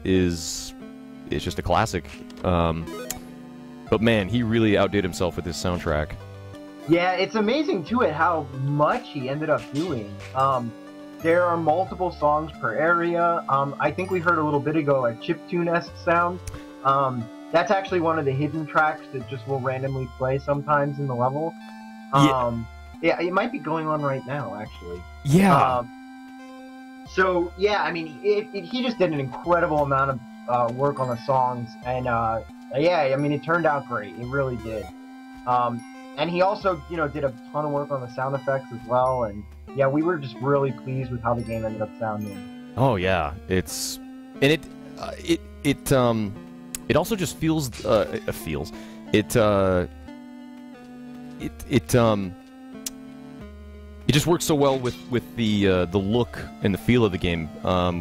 is just a classic. But man, he really outdid himself with this soundtrack. Yeah, it's amazing too at how much he ended up doing. there are multiple songs per area. I think we heard a little bit ago a chiptune-esque sound. That's actually one of the hidden tracks that just will randomly play sometimes in the level. Yeah, it might be going on right now, actually. Yeah. So, yeah, I mean, he just did an incredible amount of work on the songs, and yeah, I mean, it turned out great. It really did. And he also, you know, did a ton of work on the sound effects as well, and yeah, we were just really pleased with how the game ended up sounding. Oh yeah, it also just feels it just works so well with the look and the feel of the game,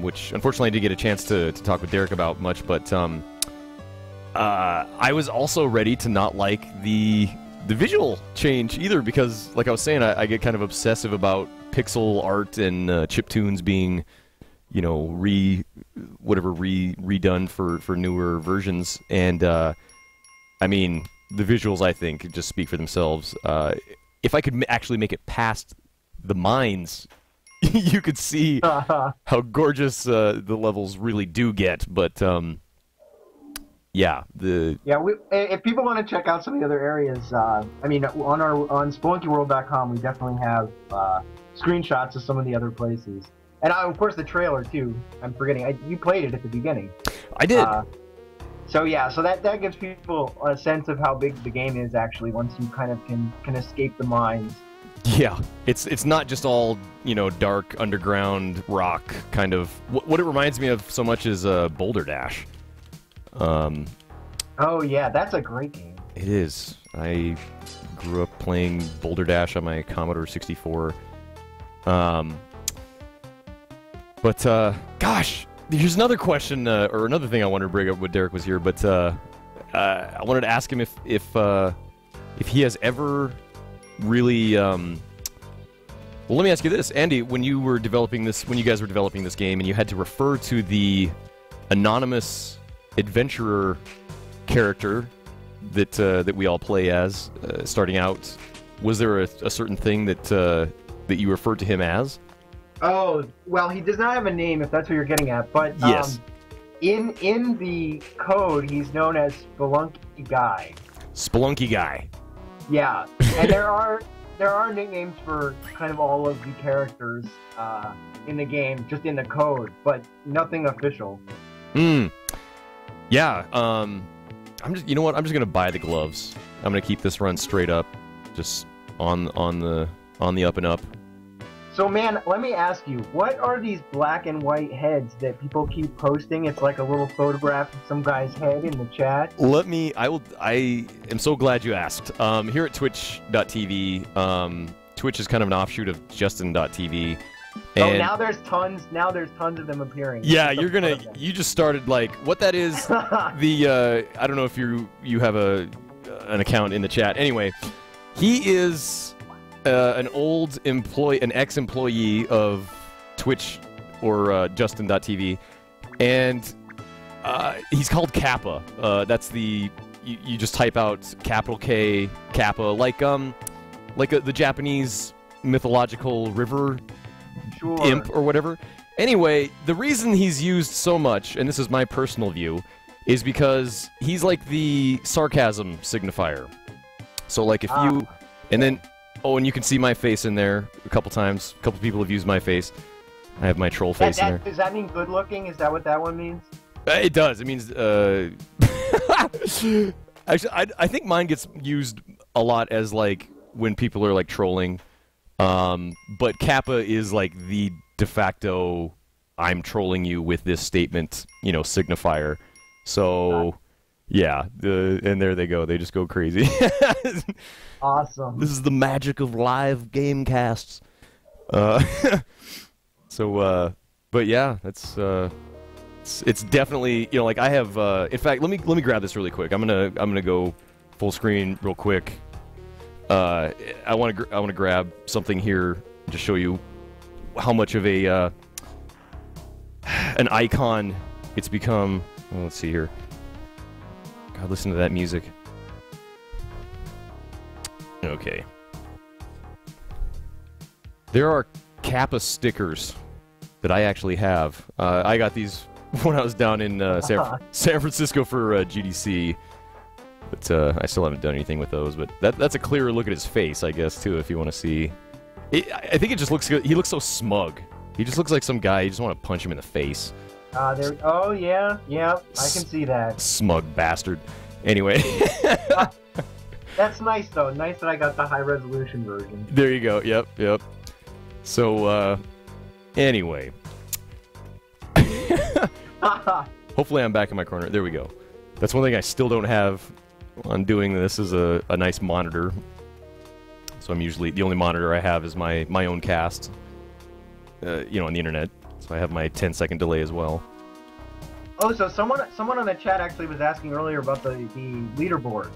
which unfortunately I didn't get a chance to talk with Derek about much, but I was also ready to not like the visual change either, because like I was saying, I get kind of obsessive about pixel art and chiptunes being, you know, redone for newer versions, and I mean, the visuals I think just speak for themselves. If I could actually make it past the mines, you could see how gorgeous the levels really do get. But yeah, if people want to check out some of the other areas, I mean, on SpelunkyWorld.com, we definitely have screenshots of some of the other places, and of course the trailer too. I'm forgetting. You played it at the beginning. I did. So yeah, so that gives people a sense of how big the game is actually once you kind of can escape the mines. Yeah, it's not just all, you know, dark underground rock kind of. What it reminds me of so much is Boulder Dash. Oh yeah, that's a great game. It is. I grew up playing Boulder Dash on my Commodore 64. But gosh, here's another question, or another thing I wanted to bring up when Derek was here. But I wanted to ask him if he has ever really. Well, let me ask you this, Andy. When you guys were developing this game, and you had to refer to the anonymous adventurer character that we all play as starting out, was there a certain thing that you referred to him as? Oh, well, he does not have a name, if that's what you're getting at. But yes, in the code, he's known as Spelunky Guy. Spelunky Guy. Yeah, and there are nicknames for kind of all of the characters in the game, just in the code, but nothing official. Yeah. You know what? I'm just gonna buy the gloves. I'm gonna keep this run straight up, just on the up and up. So, man, let me ask you, what are these black and white heads that people keep posting? It's like a little photograph of some guy's head in the chat. I am so glad you asked. Here at Twitch.tv, Twitch is kind of an offshoot of Justin.tv. Oh, now there's tons of them appearing. Yeah, you just started, like, what that is, I don't know if you have an account in the chat. Anyway, he is an ex-employee of Twitch or Justin.tv, and he's called Kappa. That's you just type out capital K, Kappa, like the Japanese mythological river imp or whatever. Anyway, the reason he's used so much, and this is my personal view, is because he's like the sarcasm signifier. So like if you, and then, oh, and you can see my face in there a couple times. A couple people have used my face. I have my troll face in there. Does that mean good looking? Is that what that one means? It does. It means, actually, I think mine gets used a lot as like when people are like trolling. But Kappa is like the de facto, I'm trolling you with this statement, you know, signifier. So, yeah, and there they go. They just go crazy. Awesome. This is the magic of live game casts. So, but yeah, that's it's definitely, you know, like I have. In fact, let me grab this really quick. I'm gonna go full screen real quick. I want to grab something here to show you how much of an icon it's become. Well, let's see here. God, listen to that music. Okay. There are Kappa stickers that I actually have. I got these when I was down in San Francisco for GDC, but I still haven't done anything with those. But that's a clearer look at his face, I guess, too, if you want to see. I think it just looks good. He looks so smug. He just looks like some guy. You just want to punch him in the face. Oh, yeah, I can see that. Smug bastard. Anyway. That's nice, though. Nice that I got the high-resolution version. There you go. Yep. So, anyway. Hopefully I'm back in my corner. There we go. That's one thing I still don't have on doing this is a nice monitor. So I'm usually... The only monitor I have is my own cast. On the internet. So I have my 10-second delay as well. Oh, so someone on the chat actually was asking earlier about the leaderboards.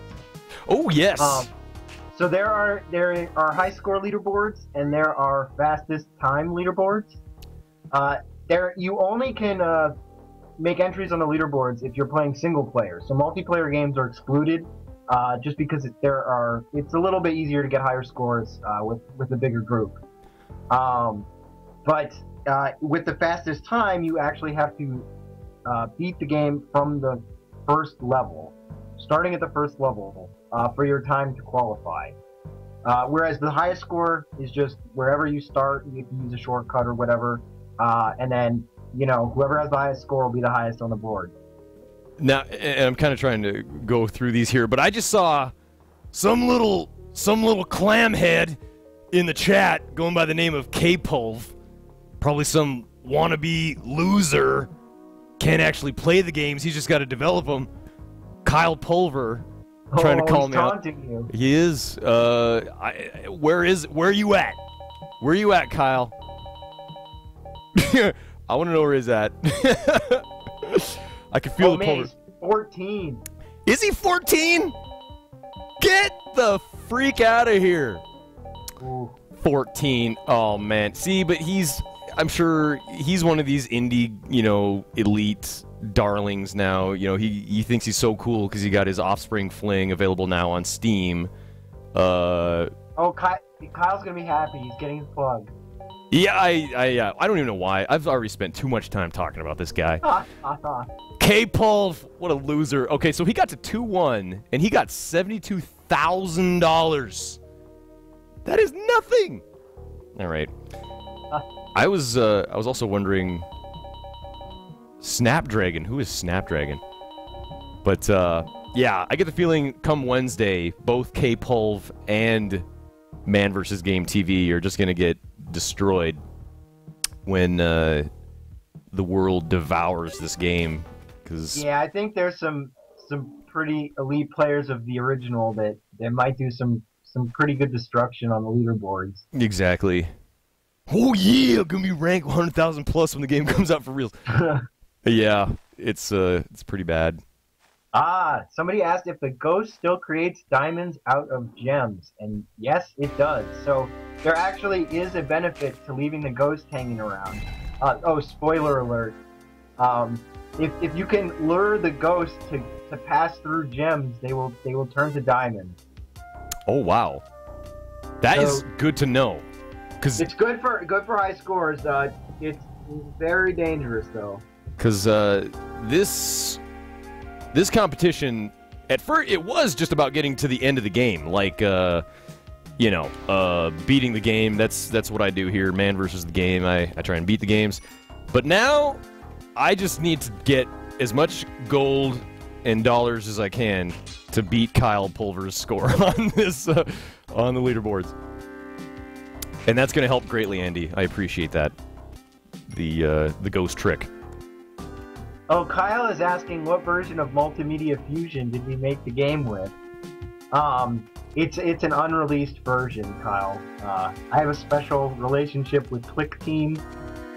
Oh, yes! So there are high score leaderboards and there are fastest time leaderboards. You only can make entries on the leaderboards if you're playing single player. So multiplayer games are excluded just because it's a little bit easier to get higher scores with a bigger group. But with the fastest time, you actually have to beat the game from the first level, starting at the first level for your time to qualify. Whereas the highest score is just wherever you start, you can use a shortcut or whatever, and then whoever has the highest score will be the highest on the board. Now, and I'm kind of trying to go through these here, but I just saw some little clamhead in the chat going by the name of K-Pulv. Probably some wannabe loser. Can't actually play the games. He's just got to develop them. Kyle Pulver trying to call me out. You. He is. Where are you at? Where are you at, Kyle? I want to know where he's at. I can feel the Pulver. He's 14. Is he 14? Get the freak out of here. Ooh. 14. Oh man. See, but I'm sure he's one of these indie, elite darlings now. He thinks he's so cool because he got his Offspring Fling available now on Steam. Kyle's gonna be happy. He's getting his plug. Yeah, I don't even know why. I've already spent too much time talking about this guy. K-Pulv, what a loser. Okay, so he got to 2-1, and he got $72,000. That is nothing. All right. I was also wondering, Snapdragon. Who is Snapdragon? But yeah, I get the feeling come Wednesday, both K-Pulv and MANvsGAME TV are just gonna get destroyed when the world devours this game. Yeah, I think there's some pretty elite players of the original that might do some pretty good destruction on the leaderboards. Exactly. Oh yeah, I'm gonna be ranked 100,000 plus when the game comes out for real. Yeah, it's pretty bad. Somebody asked if the ghost still creates diamonds out of gems, and yes, it does. So there actually is a benefit to leaving the ghost hanging around. Spoiler alert. If you can lure the ghost to pass through gems, they will turn to diamonds. Oh wow, that is good to know. Cause it's good for high scores. It's very dangerous though. Because this competition, at first, it was just about getting to the end of the game, like beating the game. That's what I do here, MANvsGAME. I try and beat the games, but now I just need to get as much gold and dollars as I can to beat Kyle Pulver's score on this on the leaderboards. And that's going to help greatly, Andy. I appreciate that. The ghost trick. Oh, Kyle is asking what version of Multimedia Fusion did we make the game with? It's an unreleased version, Kyle. I have a special relationship with Click Team.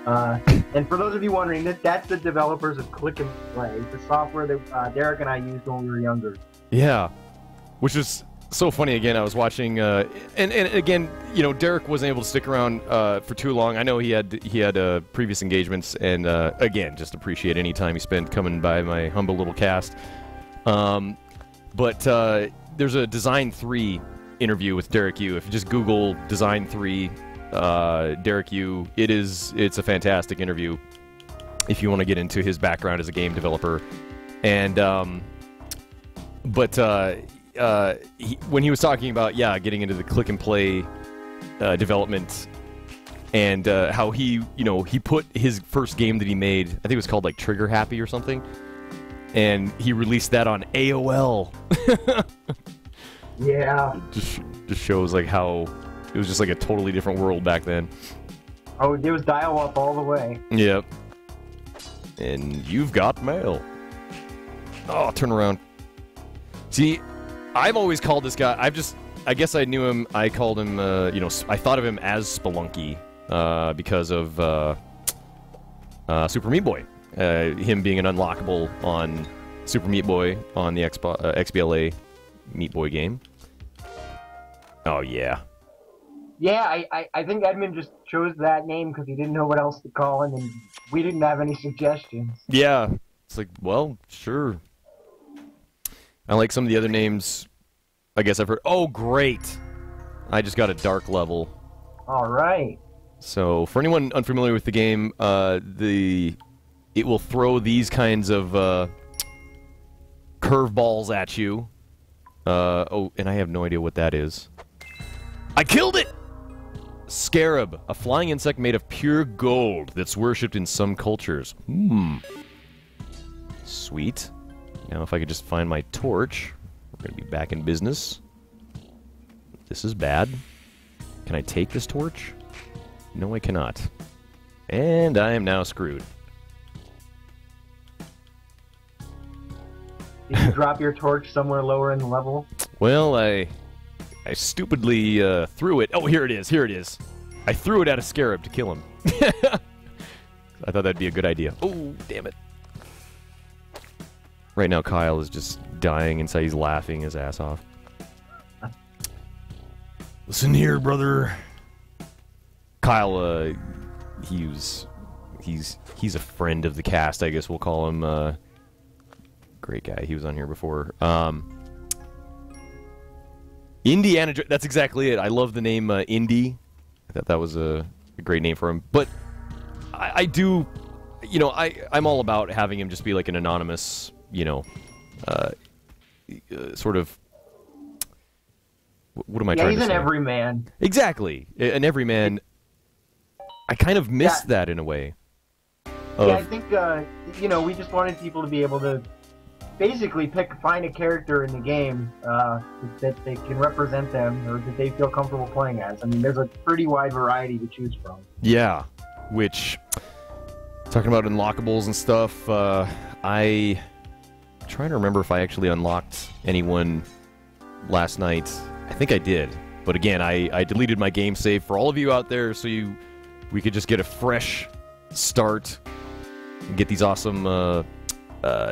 And for those of you wondering, that's the developers of Click and Play, the software that Derek and I used when we were younger. Yeah, which is so funny. Again, I was watching, and again, Derek wasn't able to stick around for too long. I know he had previous engagements, and again, just appreciate any time he spent coming by my humble little cast. But there's a Design 3 interview with Derek Yu. If you just Google Design 3 Derek Yu. It's a fantastic interview if you want to get into his background as a game developer. And when he was talking about getting into the click and play development, and how he put his first game that he made, I think it was called like Trigger Happy or something, and he released that on AOL. Yeah. Just shows like how it was just like a totally different world back then. Oh, it was dial-up all the way. Yep. And you've got mail. Oh, turn around. See, I've always called this guy. I guess I knew him. I called him. I thought of him as Spelunky because of Super Meat Boy. Him being an unlockable on Super Meat Boy on the XBLA Meat Boy game. Oh yeah. Yeah, I think Edmund just chose that name because he didn't know what else to call him, and we didn't have any suggestions. Yeah, it's like, well, sure. I like some of the other names. I guess I've heard. Oh, great! I just got a dark level. All right. So, for anyone unfamiliar with the game, it will throw these kinds of curveballs at you. Oh, and I have no idea what that is. I killed it! Scarab, a flying insect made of pure gold that's worshipped in some cultures. Sweet. Now if I could just find my torch, we're going to be back in business. This is bad. Can I take this torch? No, I cannot. And I am now screwed. Did you drop your torch somewhere lower in the level? Well, I stupidly threw it. Oh, here it is. Here it is. I threw it at a scarab to kill him. I thought that'd be a good idea. Oh, damn it. Right now, Kyle is just dying inside. He's laughing his ass off. Listen here, brother. Kyle, he's a friend of the cast, I guess we'll call him. Great guy. He was on here before. Indiana, that's exactly it. I love the name Indy. I thought that was a great name for him. But I do, I'm all about having him just be like an anonymous, sort of. What am I trying to say? He's an everyman. Exactly, an everyman. I kind of missed that in a way. I think we just wanted people to be able to basically find a character in the game that they can represent them or that they feel comfortable playing as. I mean, there's a pretty wide variety to choose from. Yeah, which, talking about unlockables and stuff, I'm trying to remember if I actually unlocked anyone last night. I think I did. But again, I deleted my game save for all of you out there so we could just get a fresh start and get these awesome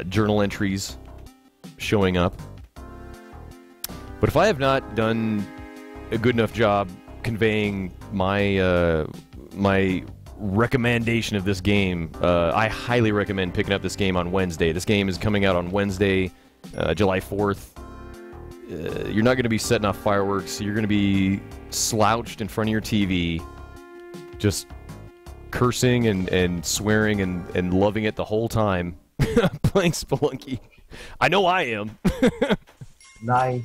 journal entries showing up. But if I have not done a good enough job conveying my my recommendation of this game, I highly recommend picking up this game on Wednesday. This game is coming out on Wednesday, July 4th. You're not going to be setting off fireworks. You're going to be slouched in front of your TV, just cursing and swearing and loving it the whole time. Playing Spelunky. I know I am. Nice.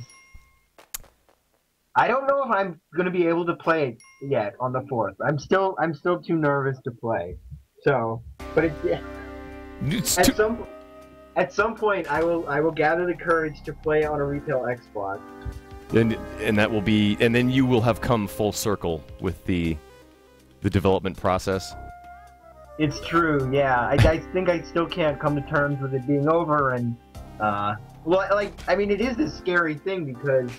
I don't know if I'm gonna be able to play it yet on the 4th. I'm still too nervous to play. So, but at some point I will gather the courage to play on a retail Xbox. And that will be, and then you will have come full circle with the development process. It's true, yeah. I think I still can't come to terms with it being over, and it is this scary thing because,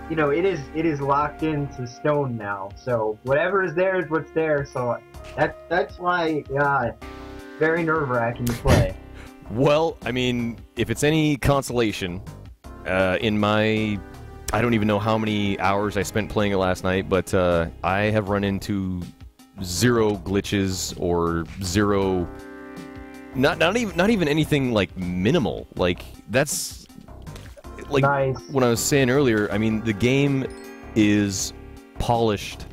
it is locked into stone now. So whatever is there is what's there. So that's why, very nerve-wracking to play. Well, I mean, if it's any consolation, in my, I don't even know how many hours I spent playing it last night, but I have run into zero glitches or zero, not even anything like minimal. Like that's like nice. When I was saying earlier, I mean the game is polished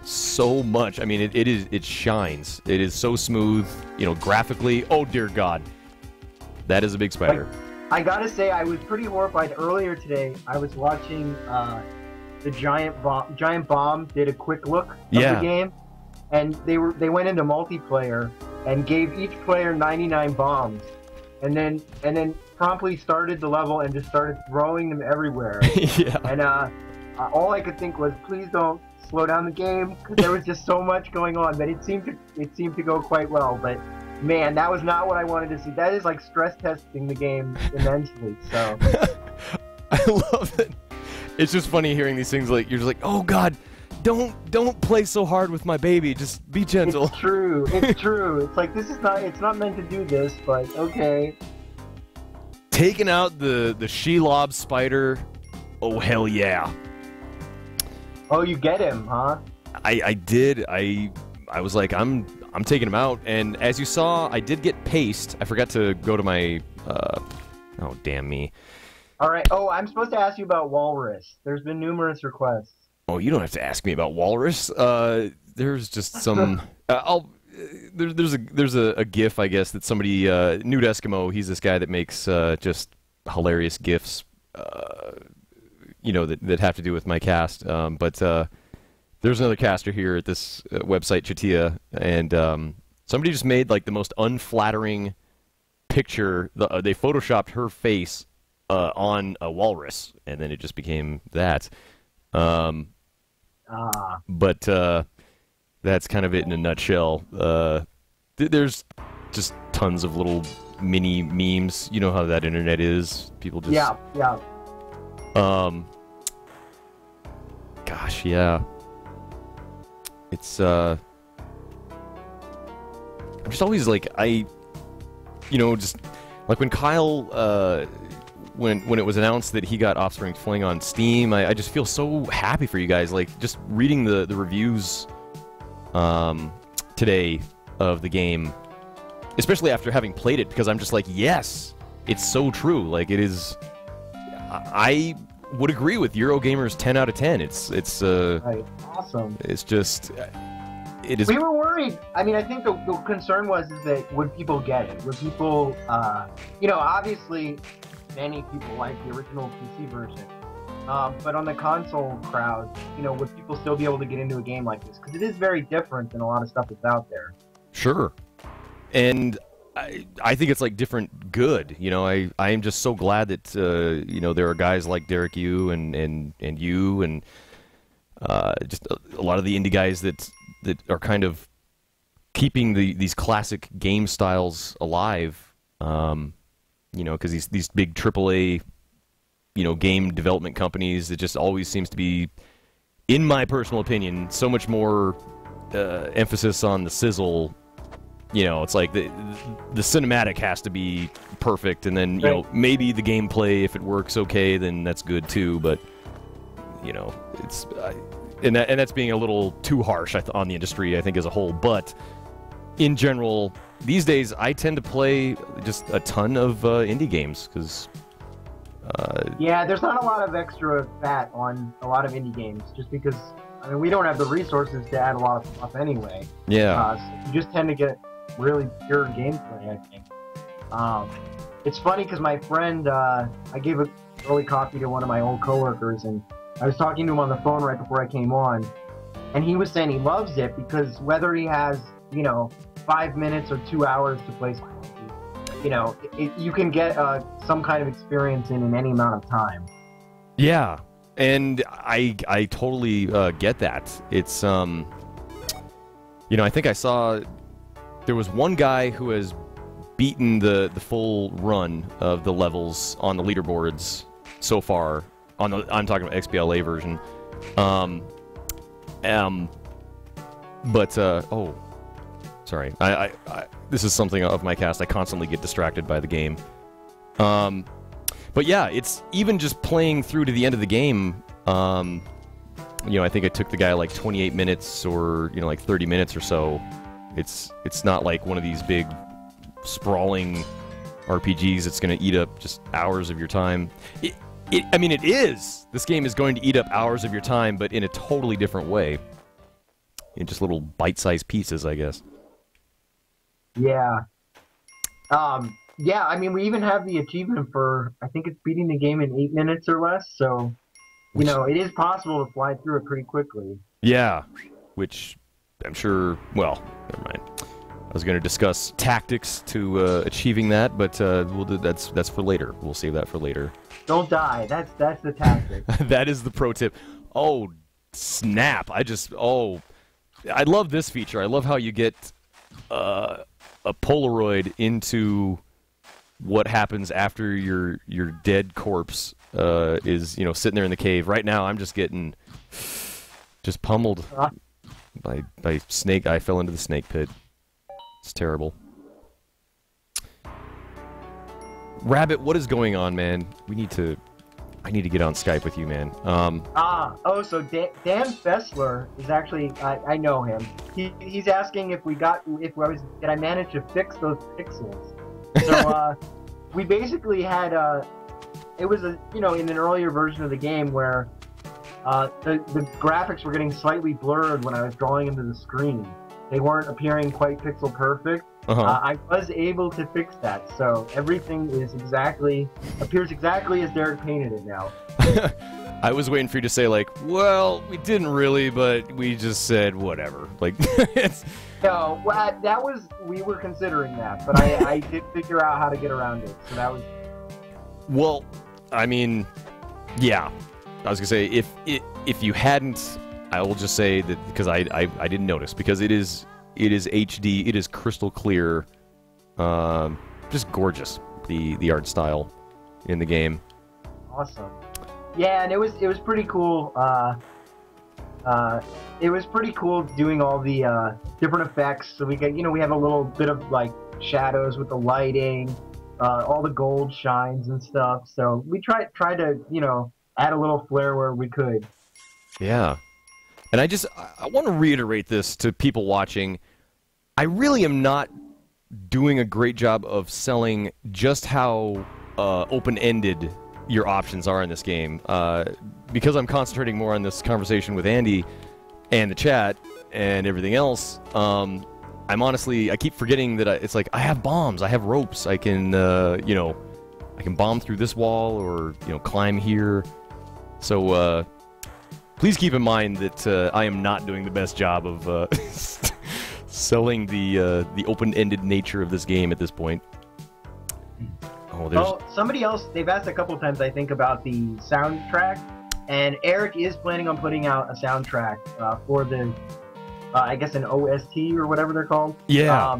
so much. I mean, it shines. It is so smooth, you know, graphically. Oh dear God, that is a big spider. I gotta say, I was pretty horrified earlier today. I was watching the Giant Bomb did a quick look of the game, and they went into multiplayer and gave each player 99 bombs, and then promptly started the level and just started throwing them everywhere. Yeah. And all I could think was, please don't slow down the game, because there was just so much going on. But it seemed to go quite well. But man, that was not what I wanted to see. That is like stress testing the game immensely. So I love it. It's just funny hearing these things. Like, you're just like, oh God, don't play so hard with my baby. Just be gentle. It's true. It's true. It's like, it's not meant to do this, but okay. Taking out the Shelob spider. Oh hell yeah. Oh, you get him, huh? I did. I was like, I'm taking him out, and as you saw, I did get paste. I forgot to go to my oh damn me. All right. Oh, I'm supposed to ask you about Walrus. There's been numerous requests. Oh, you don't have to ask me about Walrus. There's just some. There's a GIF, I guess, that somebody Nude Eskimo. He's this guy that makes just hilarious GIFs. You know, that have to do with my cast. But there's another caster here at this website, Chatia, and somebody just made like the most unflattering picture. They photoshopped her face on a walrus, and then it just became that. But that's kind of it in a nutshell. There's just tons of little mini memes. You know how that internet is. People just yeah. Gosh, yeah. It's I'm just always like just like when Kyle when it was announced that he got Offspring Fling on Steam, I just feel so happy for you guys. Like, just reading the reviews today of the game, especially after having played it, because I'm just like, yes, it's so true. Like, it is. I would agree with Eurogamer's 10 out of 10. It's right. Awesome. It's just it is. We were worried. I mean, I think the concern was that would people get it? Would people, obviously many people like the original PC version, but on the console crowd, would people still be able to get into a game like this? Because it is very different than a lot of stuff that's out there. Sure, and I think it's like different good. I am just so glad that there are guys like Derek Yu and you and just a lot of the indie guys that are kind of keeping these classic game styles alive. Because these big AAA, game development companies, it just always seems to be, in my personal opinion, so much more emphasis on the sizzle. It's like the cinematic has to be perfect, and then maybe the gameplay, if it works okay, then that's good too. But it's and that's being a little too harsh on the industry, I think, as a whole. But in general, these days I tend to play just a ton of indie games because there's not a lot of extra fat on a lot of indie games, just because we don't have the resources to add a lot of stuff anyway. Yeah, so you just tend to get really pure gameplay, I think. It's funny because my friend, I gave an early copy to one of my old coworkers, and I was talking to him on the phone right before I came on, and he was saying he loves it because whether he has 5 minutes or 2 hours to play Spelunky, you can get some kind of experience in any amount of time. Yeah, and I totally get that. It's I think I saw there was one guy who has beaten the full run of the levels on the leaderboards so far. I'm talking about XBLA version. Sorry. I this is something of my cast. I constantly get distracted by the game. But yeah, it's even just playing through to the end of the game. I think it took the guy like 28 minutes or like 30 minutes or so. It's not like one of these big sprawling RPGs that's going to eat up just hours of your time. It is. This game is going to eat up hours of your time, but in a totally different way. in just little bite-sized pieces, I guess. Yeah. Yeah, I mean, we even have the achievement for, I think it's beating the game in 8 minutes or less, so, you know, it is possible to fly through it pretty quickly. Yeah, which I'm sure, well, never mind. I was going to discuss tactics to achieving that, but we'll do, that's for later. We'll save that for later. Don't die. That's the tactic. That is the pro tip. Oh, snap. I love this feature. I love how you get a Polaroid into what happens after your dead corpse is, you know, sitting there in the cave. Right now, I'm just getting pummeled by snake. I fell into the snake pit. It's terrible. Rabbit, what is going on, man? I need to get on Skype with you, man. So Dan Fessler is actually, I know him. He's asking if did I manage to fix those pixels? So we basically had it was in an earlier version of the game where the graphics were getting slightly blurred when I was drawing into the screen. They weren't appearing quite pixel perfect. I was able to fix that, so everything appears exactly as Derek painted it now. I was waiting for you to say, like, well, we didn't really, but we just said whatever. Like, No, well, we were considering that, but I did figure out how to get around it, so that was... Well, I mean, yeah. I was gonna say, if you hadn't, I will just say that, because I didn't notice, because it is HD, it is crystal clear, just gorgeous, the art style in the game. Awesome. Yeah, and it was pretty cool. It was pretty cool doing all the different effects. So we have a little bit of like shadows with the lighting, all the gold shines and stuff. So we try to add a little flair where we could. Yeah. And I want to reiterate this to people watching. I really am not doing a great job of selling just how open-ended your options are in this game. Because I'm concentrating more on this conversation with Andy and the chat and everything else, I keep forgetting that it's like, I have bombs, I have ropes, I can, I can bomb through this wall or, climb here. So, please keep in mind that I am not doing the best job of selling the open-ended nature of this game at this point. Somebody else, they've asked a couple times, I think, about the soundtrack, and Eric is planning on putting out a soundtrack for the, I guess, an OST or whatever they're called. Yeah.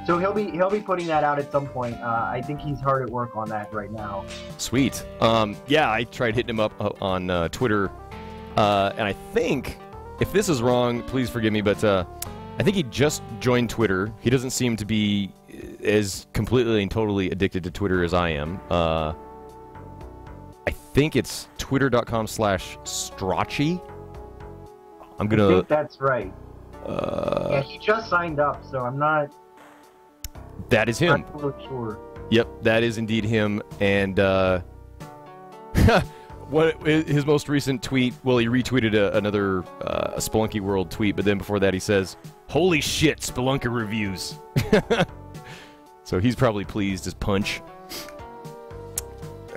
So he'll be putting that out at some point. I think he's hard at work on that right now. Sweet. Yeah, I tried hitting him up on Twitter. And I think, if this is wrong, please forgive me, but I think he just joined Twitter. He doesn't seem to be as completely and totally addicted to Twitter as I am. I think it's twitter.com/Strachey. I think that's right. Yeah, he just signed up, so I'm not... That is him. I'm not really sure. Yep, that is indeed him, and... What his most recent tweet? Well, he retweeted another Spelunky World tweet, but then before that he says, "Holy shit, Spelunky reviews!" So he's probably pleased as punch.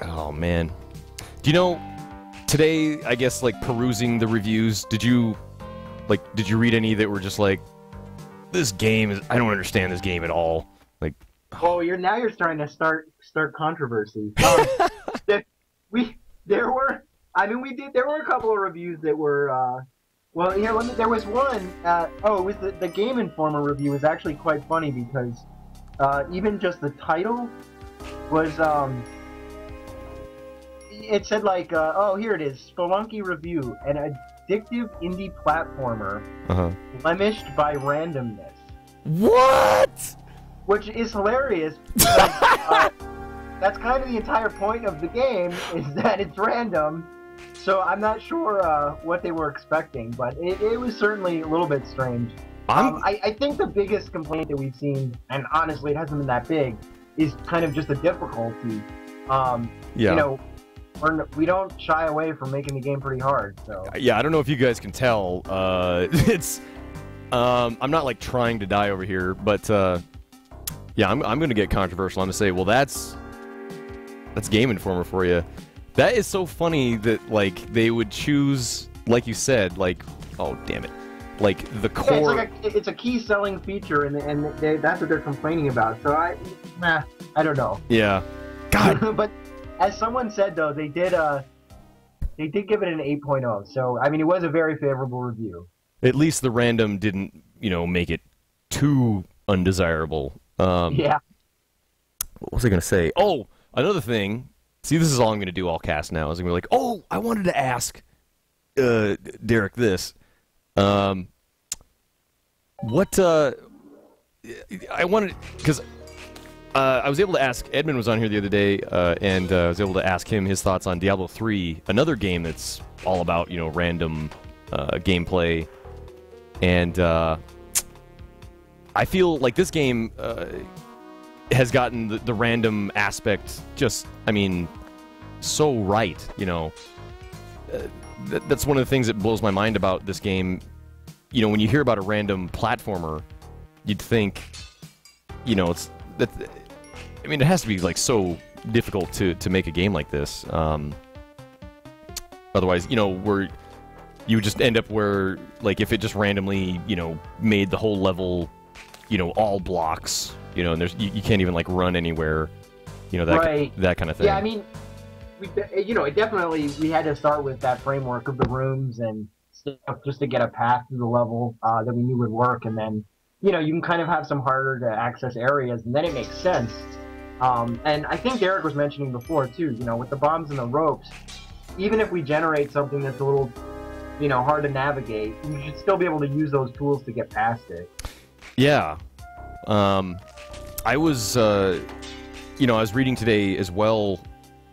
Oh man, do you know? Today, I guess, like perusing the reviews, did you read any that were just like, "This game is, I don't understand this game at all." Like, oh, you're starting to start controversy. There were a couple of reviews that were, there was one, it was the Game Informer review was actually quite funny because, even just the title was, it said like, here it is, Spelunky Review, an addictive indie platformer, blemished by randomness. What? Which is hilarious, because, that's kind of the entire point of the game, is that it's random, so I'm not sure what they were expecting, but it was certainly a little bit strange. I think the biggest complaint that we've seen, and honestly it hasn't been that big, is kind of just the difficulty. We don't shy away from making the game pretty hard, so... Yeah, I don't know if you guys can tell, I'm not like trying to die over here, but yeah, I'm going to get controversial. I'm going to say, well, that's Game Informer for you. That is so funny that like they would choose, like you said, like, oh damn it, like the core. Yeah, it's a key selling feature, and that's what they're complaining about. So I don't know. Yeah, God. But as someone said though, they did give it an 8.0. So I mean, it was a very favorable review. At least the random didn't, make it too undesirable. Yeah. What was I going to say? Oh, another thing. See, this is all I'm going to do all cast now. Is I'm going to be like, oh, I wanted to ask Derek this. What I wanted, because I was able to ask, Edmund was on here the other day, and I was able to ask him his thoughts on Diablo 3, another game that's all about, random gameplay. And I feel like this game has gotten the random aspect just, so right, That's one of the things that blows my mind about this game. When you hear about a random platformer, you'd think, it's that. It has to be like so difficult to make a game like this. Otherwise, where you would just end up where, like, if it just randomly, made the whole level, all blocks, and there's you can't even like run anywhere, right. that kind of thing. Yeah, it definitely, we had to start with that framework of the rooms and stuff just to get a path through the level that we knew would work, and then, you can kind of have some harder to access areas, and then it makes sense. And I think Derek was mentioning before too, with the bombs and the ropes, even if we generate something that's a little, hard to navigate, you should still be able to use those tools to get past it. Yeah. I was, I was reading today as well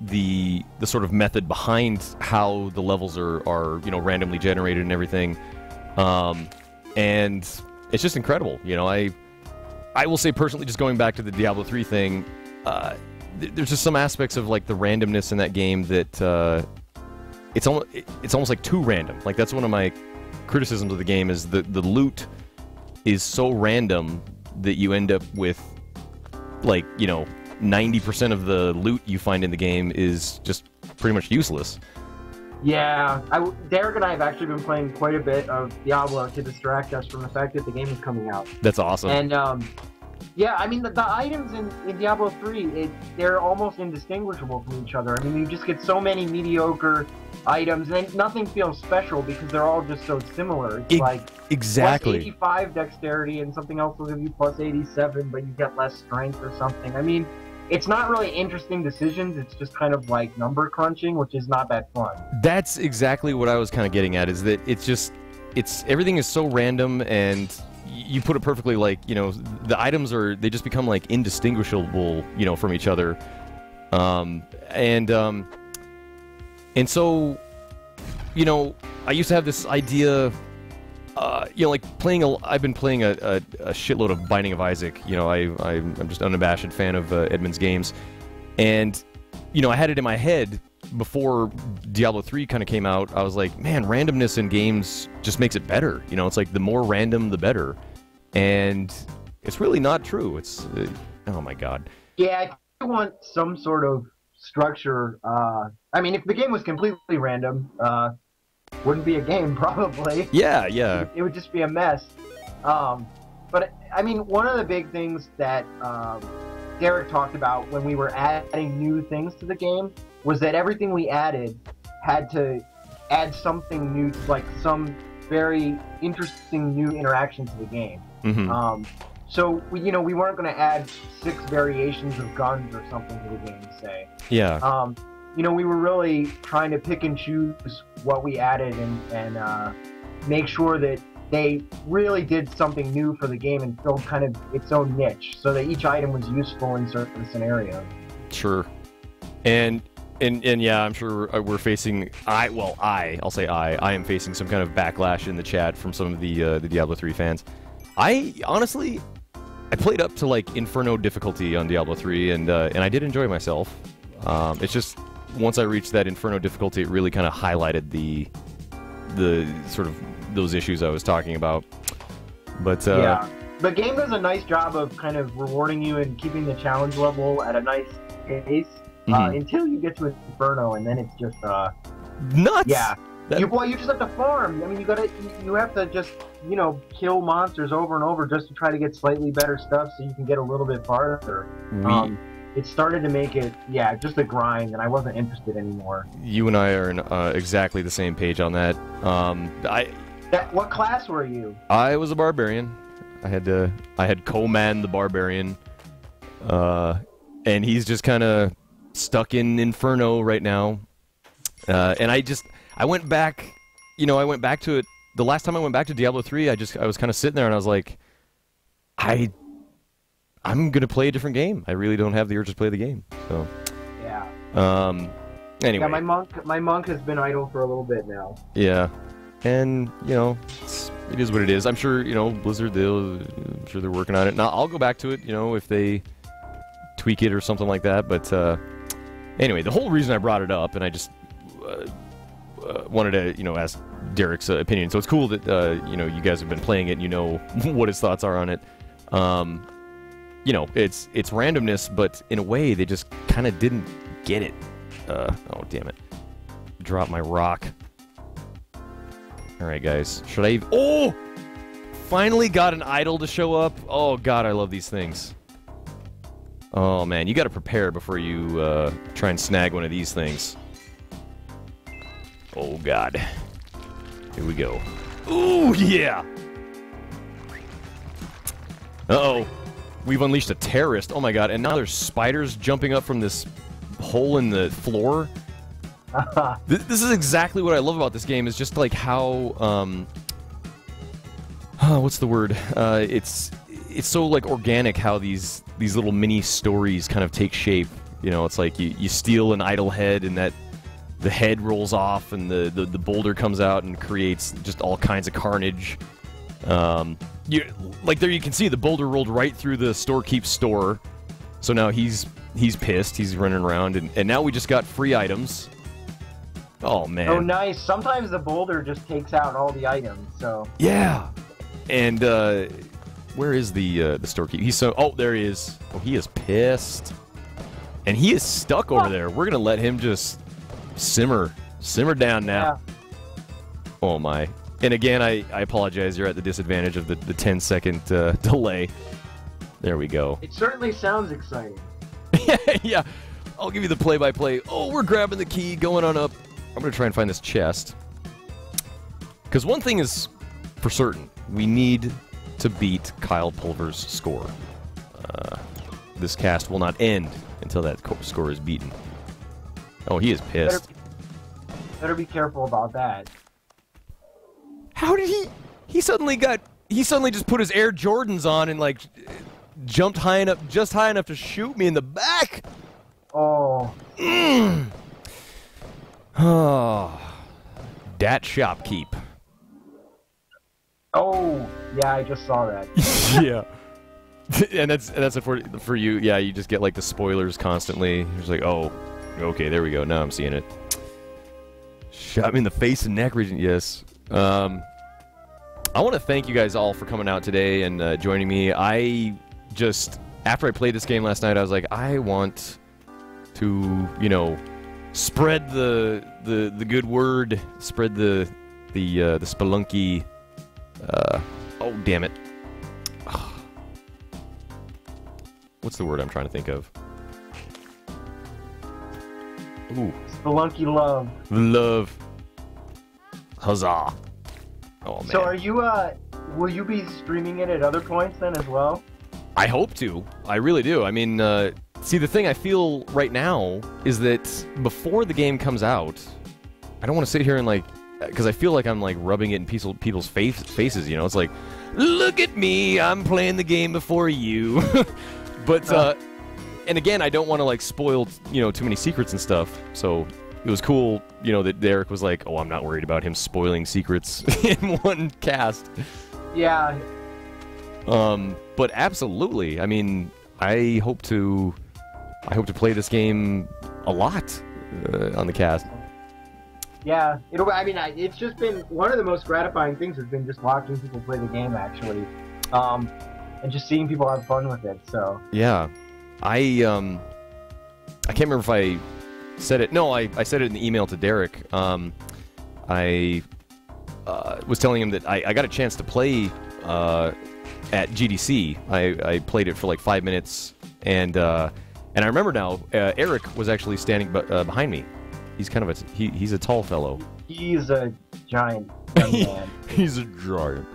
the sort of method behind how the levels are randomly generated and everything. And it's just incredible. I will say personally, just going back to the Diablo 3 thing, there's just some aspects of like the randomness in that game that it's almost like too random. Like that's one of my criticisms of the game is the loot is so random that you end up with like 90% of the loot you find in the game is just pretty much useless. Yeah, Derek and I have actually been playing quite a bit of Diablo to distract us from the fact that the game is coming out. That's awesome. And yeah, the items in Diablo 3, they're almost indistinguishable from each other. You just get so many mediocre items, and nothing feels special because they're all just so similar. It's like exactly plus 85 dexterity, and something else will give you plus 87, but you get less strength or something. It's not really interesting decisions. It's just kind of like number crunching, which is not that fun. That's exactly what I was kind of getting at, is that everything is so random, and you put it perfectly, like, the items they just become like indistinguishable, from each other. And so, I used to have this idea, like I've been playing a shitload of Binding of Isaac. I'm just an unabashed fan of Edmund's games. And, I had it in my head before Diablo 3 kind of came out. I was like, man, randomness in games just makes it better. It's like the more random, the better. And it's really not true. It's, oh my God. Yeah, I want some sort of structure. If the game was completely random, wouldn't be a game, probably. Yeah, yeah. It would just be a mess. But, one of the big things that Derek talked about when we were adding new things to the game was that everything we added had to add something new, like some very interesting new interaction to the game. Mm-hmm. So, we weren't going to add 6 variations of guns or something to the game, say. Yeah. We were really trying to pick and choose what we added and make sure that they really did something new for the game and filled kind of its own niche, so that each item was useful in certain scenarios. Sure. And yeah, I'm sure we're facing. I'll say I am facing some kind of backlash in the chat from some of the Diablo 3 fans. I honestly played up to like Inferno difficulty on Diablo 3, and I did enjoy myself. It's just once I reached that Inferno difficulty, it really kind of highlighted the sort of those issues I was talking about. But yeah, the game does a nice job of kind of rewarding you and keeping the challenge level at a nice pace until you get to Inferno, and then it's just nuts. Yeah, you just have to farm. I mean, you have to just kill monsters over and over just to try to get slightly better stuff so you can get a little bit farther. It started to make it, just a grind, and I wasn't interested anymore. You and I are on exactly the same page on that. What class were you? I was a barbarian. I had Coleman the barbarian, and he's just kind of stuck in Inferno right now. And I went back, I went back to it. The last time I went back to Diablo 3, I was kind of sitting there and I was like, I'm gonna play a different game. I really don't have the urge to play the game. So yeah. Anyway. Yeah, my monk has been idle for a little bit now. Yeah, and it is what it is. I'm sure Blizzard. I'm sure they're working on it. Now I'll go back to it. If they tweak it or something like that. But anyway, the whole reason I brought it up, and I just wanted to ask Derek's opinion. So it's cool that you guys have been playing it. And you know what his thoughts are on it. It's randomness, but in a way they just kind of didn't get it. Oh, damn it. Drop my rock. Alright, guys. Should I... Oh! Finally got an idol to show up. Oh, God, I love these things. Oh, man. You gotta prepare before you try and snag one of these things. Oh, God. Here we go. Ooh, yeah! Uh-oh. We've unleashed a terrorist. Oh my god, and now there's spiders jumping up from this hole in the floor. This is exactly what I love about this game, is just like how, what's the word? It's so like organic how these little mini stories kind of take shape. It's like you steal an idol head and the head rolls off and the boulder comes out and creates just all kinds of carnage. There you can see the boulder rolled right through the storekeep's store. So now he's pissed. He's running around, and now we just got free items. Oh man. Oh nice. Sometimes the boulder just takes out all the items. So. Yeah. And where is the storekeep? There he is. Oh, he is pissed. And he is stuck over there. We're gonna let him just simmer down now. Yeah. Oh my. And again, I apologize. You're at the disadvantage of the 10-second delay. There we go. It certainly sounds exciting. Yeah. I'll give you the play-by-play. Oh, we're grabbing the key, going on up. I'm going to try and find this chest. Because one thing is for certain. We need to beat Kyle Pulver's score. This cast will not end until that score is beaten. Oh, he is pissed. Better be careful about that. How did he suddenly just put his Air Jordans on and like jumped just high enough to shoot me in the back? Oh. Oh. Dat shopkeep. Oh, yeah, I just saw that. Yeah. And that's it for you. Yeah, you just get like the spoilers constantly. You're just like, oh, okay, there we go. Now I'm seeing it. Shot me in the face and neck region. Yes. I want to thank you guys all for coming out today and joining me. After I played this game last night, I was like, I want to, spread the good word, spread the Spelunky. Oh, damn it. What's the word I'm trying to think of? Ooh. Spelunky love. Love. Huzzah. Oh, man. So are you, will you be streaming it at other points then as well? I hope to. I really do. I mean, see, the thing I feel right now is that before the game comes out, I don't want to sit here and, like, because I feel like I'm, like, rubbing it in people's faces, It's like, look at me, I'm playing the game before you. But, and again, I don't want to, like, spoil, too many secrets and stuff, so it was cool, that Derek was like, oh, I'm not worried about him spoiling secrets in one cast. Yeah. But absolutely, I mean, I hope to play this game a lot on the cast. Yeah, it's just been one of the most gratifying things has been just watching people play the game, actually. and just seeing people have fun with it. So Yeah, I can't remember if I said it. No, I said it in the email to Derek. I was telling him that I got a chance to play at GDC. I played it for like 5 minutes, and I remember now. Eric was actually standing behind me. He's kind of he's a tall fellow. he's a giant young man. He's a giant.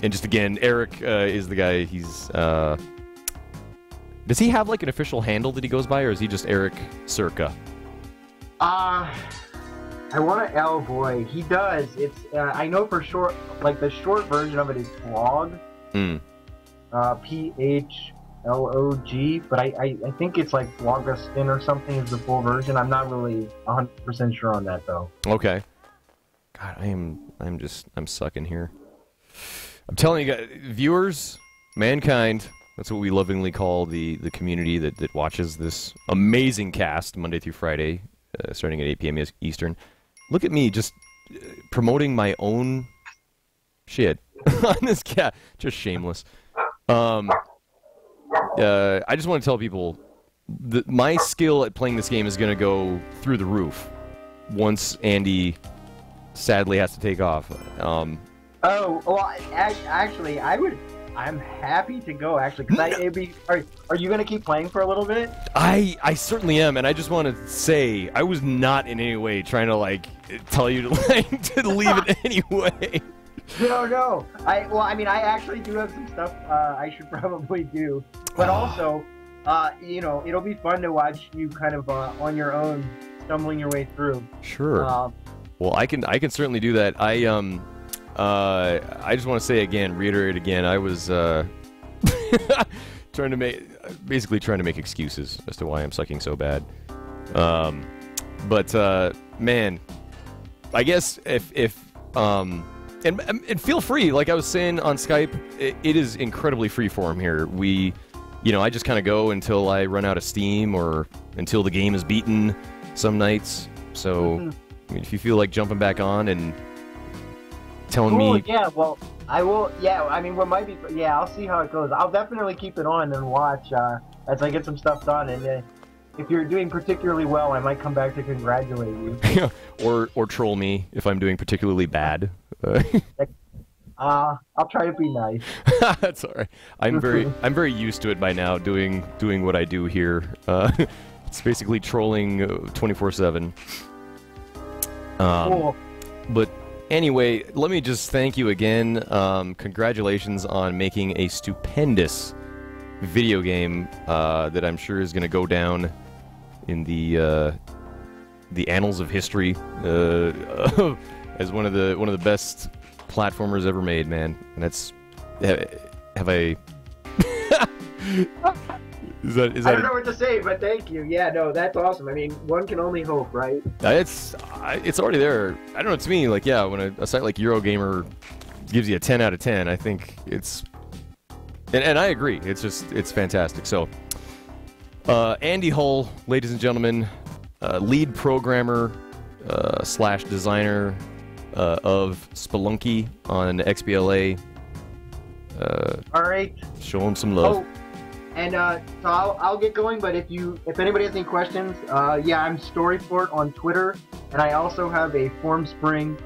And just again, Eric is the guy. He's does he have like an official handle that he goes by, or is he just Eric Circa? I want to. Oh boy, he does. It's I know for sure. Like the short version of it is Plog. PHLOG, but I think it's like Vlogiston or something is the full version. I'm not really 100% sure on that though. Okay. God, I'm sucking here. I'm telling you guys, viewers, mankind, that's what we lovingly call the community that watches this amazing cast Monday through Friday, starting at 8 p.m. Eastern. Look at me just promoting my own shit on this cat. Just shameless. I just want to tell people that my skill at playing this game is going to go through the roof once Andy sadly has to take off. Oh, well, actually, I'm happy to go, actually, because are you going to keep playing for a little bit? I certainly am, and I just want to say, I was not in any way trying to, like, tell you to, like, to leave it anyway. No. I mean, I actually do have some stuff I should probably do, but also, you know, it'll be fun to watch you kind of on your own, stumbling your way through. Sure. Well, I can certainly do that. I just want to say again, reiterate again, I was trying to make excuses as to why I'm sucking so bad. But man, I guess if and feel free, like I was saying on Skype, it is incredibly freeform here. I just kind of go until I run out of steam or until the game is beaten some nights. So, I mean, if you feel like jumping back on and telling me... Yeah, well, I will, yeah, I mean, I'll see how it goes. I'll definitely keep it on and watch as I get some stuff done, and if you're doing particularly well, I might come back to congratulate you. or troll me if I'm doing particularly bad. I'll try to be nice. That's all right. I'm very used to it by now, doing what I do here. It's basically trolling 24/7. Cool. But anyway, let me just thank you again. Congratulations on making a stupendous video game that I'm sure is going to go down in the annals of history as one of the best platformers ever made, man. And that's have I. Is that I don't know what to say, but thank you. Yeah, no, that's awesome. I mean, one can only hope, right? It's already there. I don't know, to me, like, yeah, when a site like Eurogamer gives you a 10 out of 10, I think it's... And I agree. It's fantastic. So, Andy Hull, ladies and gentlemen, lead programmer / designer of Spelunky on XBLA. All right. Show him some love. Oh. And so I'll get going, but if anybody has any questions, yeah, I'm Storyport on Twitter, and I also have a Formspring.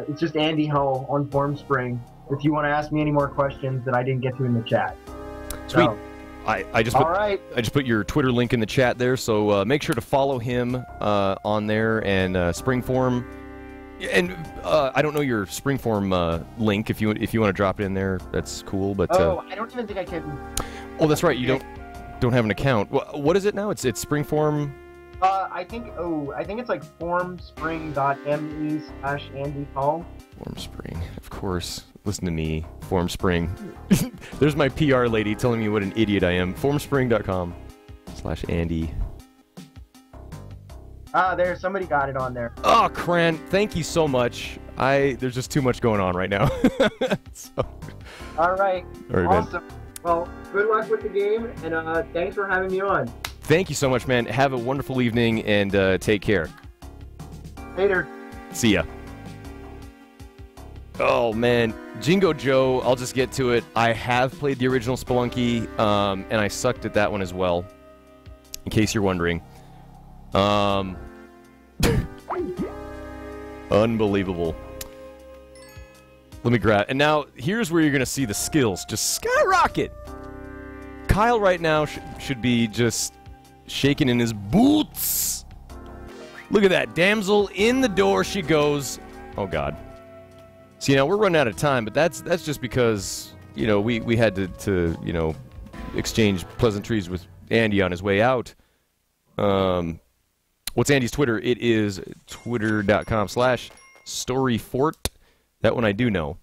It's just Andy Hull on Formspring. If you want to ask me any more questions that I didn't get to in the chat. Sweet. So, I just put your Twitter link in the chat there, so make sure to follow him on there and Springform. And I don't know your Springform link. If you want to drop it in there, that's cool. But I don't even think I can. Oh, that's right. You don't have an account. What is it now? It's Springform. I think it's like formspring.me/Andy Hull. Formspring, of course. Listen to me, Formspring. There's my PR lady telling me what an idiot I am. Formspring.com/Andy. There, somebody got it on there. Oh, Cran, thank you so much. There's just too much going on right now. All right. Awesome. Man. Well, good luck with the game, and thanks for having me on. Thank you so much, man. Have a wonderful evening, and take care. Later. See ya. Oh, man. Jingo Joe, I'll just get to it. I have played the original Spelunky, and I sucked at that one as well, in case you're wondering. Unbelievable. Let me grab... And now, here's where you're going to see the skills just skyrocket. Kyle right now should be just shaking in his boots. Look at that. Damsel in the door she goes. Oh, God. See, now we're running out of time, but that's just because, you know, we had to you know, exchange pleasantries with Andy on his way out. What's Andy's Twitter? It is twitter.com/storyfort. That one I do know.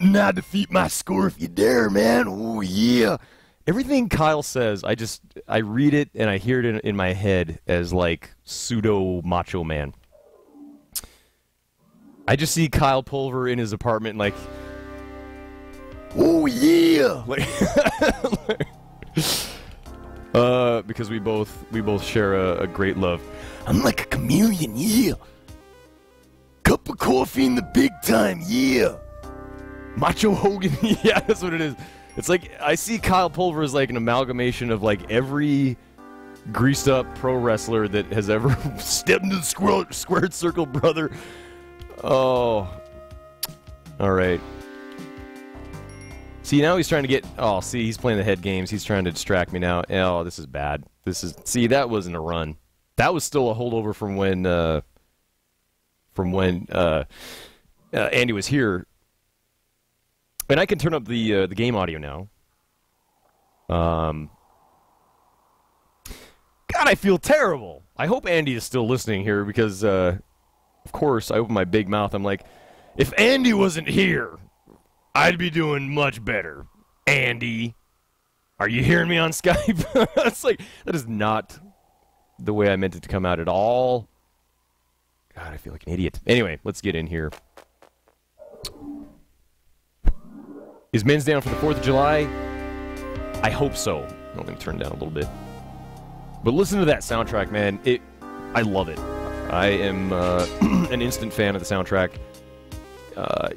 Not defeat my score if you dare, man. Oh, yeah. Everything Kyle says, I read it and I hear it in my head as, like, pseudo macho man. I just see Kyle Pulver in his apartment, like, oh, yeah. Like, because we both share a great love. I'm like a chameleon, yeah. Cup of coffee in the big time, yeah. Macho Hogan, yeah, that's what it is. It's like, I see Kyle Pulver as like an amalgamation of like every greased up pro wrestler that has ever stepped into the squared circle, brother. Oh. Alright. See, now he's trying to get... Oh, see, he's playing the head games. He's trying to distract me now. Oh, this is bad. This is... See, that wasn't a run. That was still a holdover from when... Andy was here. And I can turn up the game audio now. God, I feel terrible. I hope Andy is still listening here because, of course, I open my big mouth. I'm like, if Andy wasn't here, I'd be doing much better. Andy, are you hearing me on Skype? It's like, that is not the way I meant it to come out at all. God, I feel like an idiot. Anyway, let's get in here. Is men's down for the 4th of July? I hope so. Let me turn down a little bit. But listen to that soundtrack, man. I love it. I am an instant fan of the soundtrack.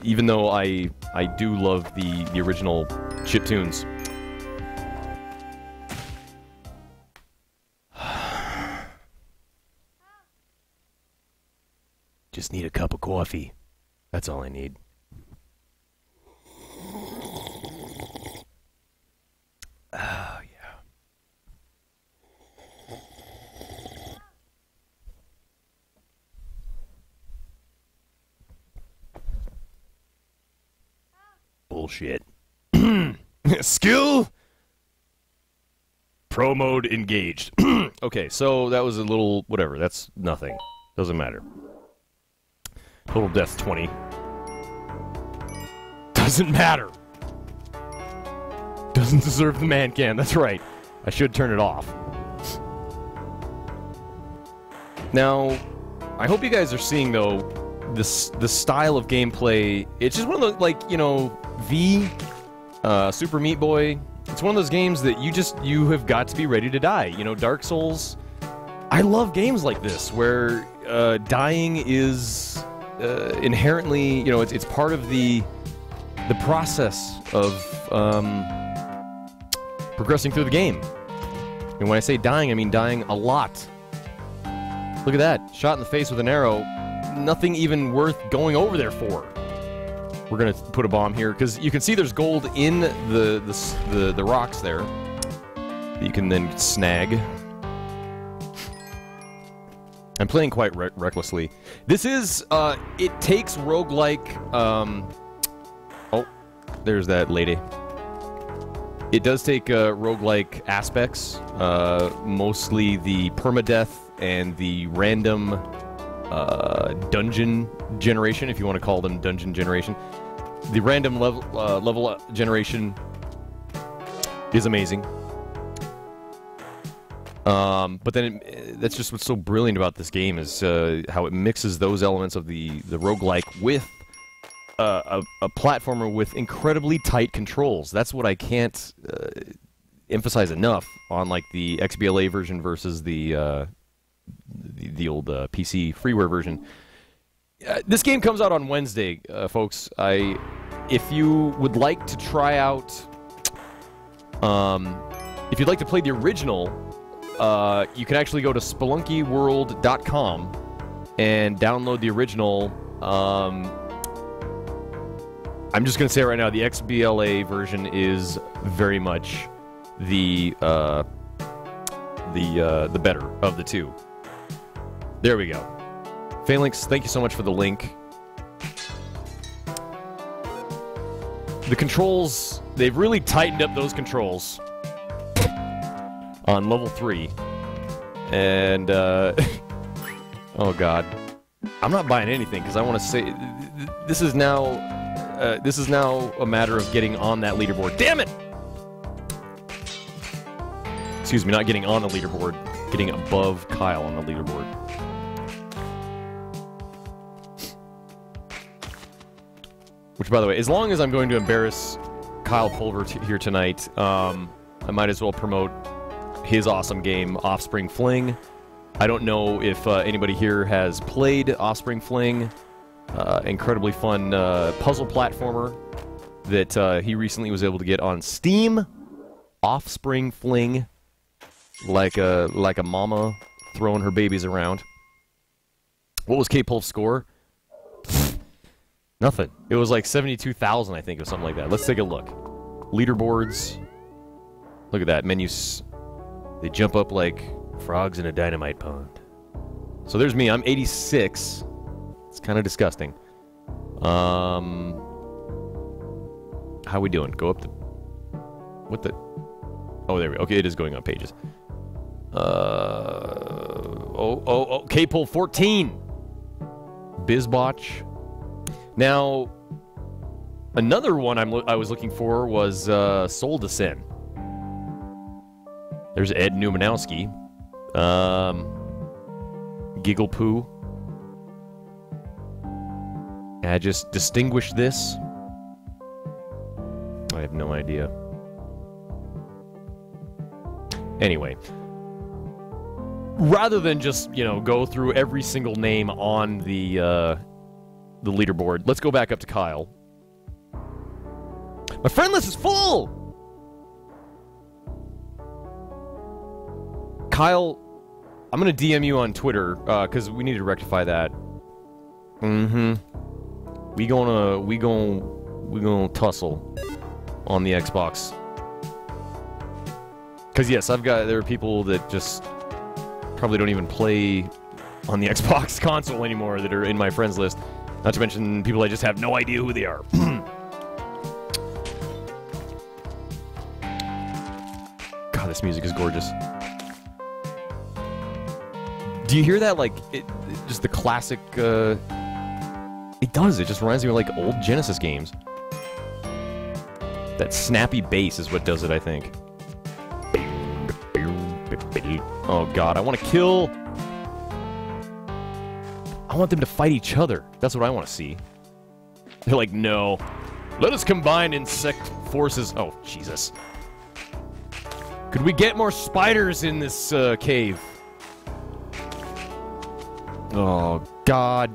Even though I do love the original chiptunes. Just need a cup of coffee. That's all I need. Oh, yeah. Bullshit. Skill? Pro mode engaged. Okay, so that was a little... Whatever, that's nothing. Doesn't matter. Total death 20. Doesn't matter. Doesn't deserve the man can. That's right. I should turn it off. Now, I hope you guys are seeing, though, the style of gameplay. It's just one of those, like, you know, Super Meat Boy. It's one of those games that you have got to be ready to die. You know, Dark Souls. I love games like this, where dying is inherently, you know, it's part of the process of progressing through the game. And when I say dying, I mean dying a lot. Look at that. Shot in the face with an arrow. Nothing even worth going over there for. We're going to put a bomb here, because you can see there's gold in the rocks there that you can then snag. I'm playing quite recklessly. This is, it takes roguelike, oh, there's that lady. It does take roguelike aspects, mostly the permadeath and the random dungeon generation, if you want to call them dungeon generation. The random level generation is amazing. But then that's just what's so brilliant about this game is how it mixes those elements of the roguelike with a platformer with incredibly tight controls. That's what I can't emphasize enough on like the XBLA version versus the old PC freeware version. this game comes out on Wednesday, folks. If you would like to try out, if you'd like to play the original, you can actually go to spelunkyworld.com and download the original. I'm just gonna say right now, the XBLA version is very much the better of the two. There we go. Phalanx, thank you so much for the link. The controls, they've really tightened up those controls on level 3. And, oh god. I'm not buying anything, because I want to say, this is now a matter of getting on that leaderboard. Damn it! Excuse me, not getting on the leaderboard, getting above Kyle on the leaderboard. Which, by the way, as long as I'm going to embarrass Kyle Pulver here tonight, I might as well promote his awesome game, Offspring Fling. I don't know if anybody here has played Offspring Fling. Incredibly fun puzzle platformer that he recently was able to get on Steam. Offspring Fling, like a mama throwing her babies around. What was K-Pulf's score? Nothing. It was like 72,000, I think, or something like that. Let's take a look. Leaderboards. Look at that. Menus. They jump up like frogs in a dynamite pond. So there's me. I'm 86. It's kind of disgusting. How we doing? Go up the... What the... Oh, there we go. Okay, it is going on pages. K-Pull 14. Bizbotch. Now, another one I was looking for was Soul to Sin. There's Ed Newmanowski. Giggle Poo. I just distinguish this. I have no idea. Anyway. Rather than just, you know, go through every single name on the leaderboard, let's go back up to Kyle. My friend list is full! Kyle, I'm gonna DM you on Twitter, because we need to rectify that. We gonna tussle on the Xbox. Because yes, there are people that just probably don't even play on the Xbox console anymore that are in my friends list. Not to mention people I just have no idea who they are. God, this music is gorgeous. Do you hear that? Like, just the classic, it does. It just reminds me of, like, old Genesis games. That snappy bass is what does it, I think. Oh, God. I want to kill... I want them to fight each other. That's what I want to see. They're like, no. Let us combine insect forces. Oh, Jesus. Could we get more spiders in this cave? Oh, God.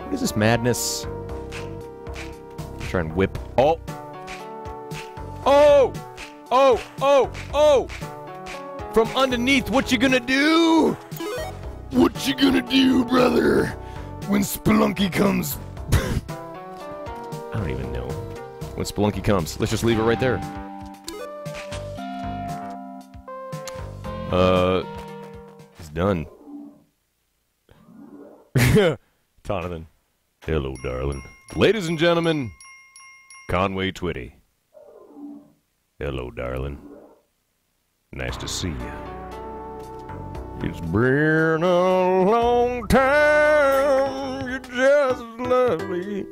What is this madness? Try and whip. Oh! Oh! Oh! Oh! Oh! From underneath, what you gonna do? What you gonna do, brother? When Spelunky comes... I don't even know. When Spelunky comes. Let's just leave it right there. It's done. Tonathan. Hello, darling. Ladies and gentlemen, Conway Twitty. Hello, darling. Nice to see you. It's been a long time. You're just lovely.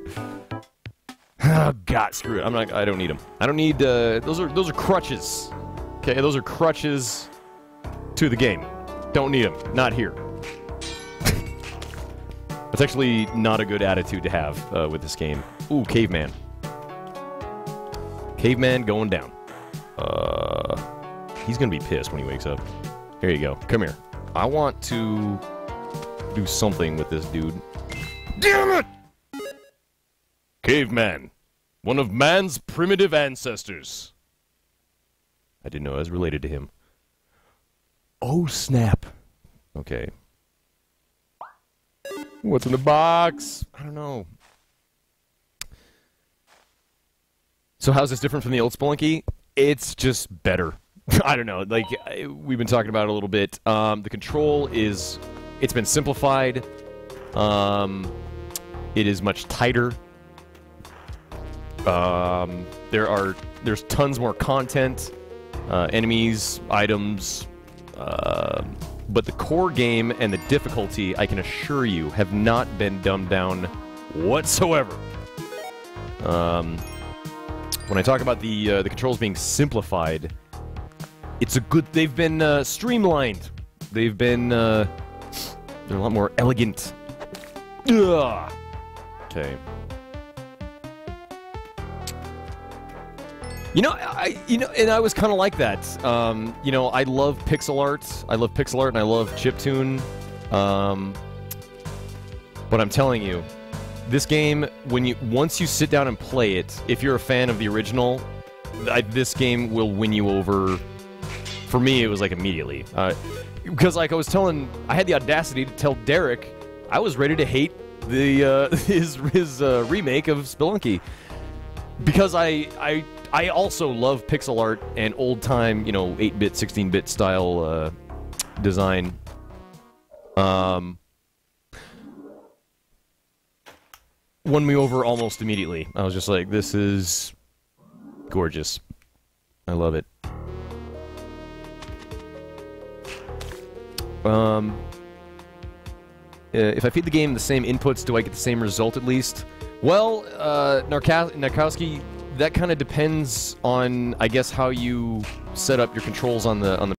Oh, God, screw it. I don't need them. I don't need, those are crutches. Okay, those are crutches to the game. Don't need them. Not here. That's actually not a good attitude to have with this game. Ooh, Caveman. Caveman going down. He's gonna be pissed when he wakes up. Here you go. Come here. I want to do something with this dude. damn it! Caveman. One of man's primitive ancestors. I didn't know I was related to him. Oh, snap. Okay. What's in the box? I don't know. So how's this different from the old Spelunky? It's just better. I don't know. Like, we've been talking about it a little bit. The control is... It's been simplified. It is much tighter. There's tons more content. Enemies, items... but the core game and the difficulty, I can assure you, have not been dumbed down whatsoever. When I talk about the controls being simplified, it's a good... They've been streamlined. They've been... they're a lot more elegant. Ugh. Okay. And I was kind of like that. I love pixel art. I love pixel art, and I love chiptune. But I'm telling you, this game, once you sit down and play it, if you're a fan of the original, this game will win you over. For me, it was like immediately, because like I had the audacity to tell Derek, I was ready to hate his remake of Spelunky, because I also love pixel art and old-time, 8-bit, 16-bit style design. Won me over almost immediately. I was just like, this is gorgeous. I love it. If I feed the game the same inputs, do I get the same result at least? Well, Narkowski, that kind of depends on, I guess, how you set up your controls on the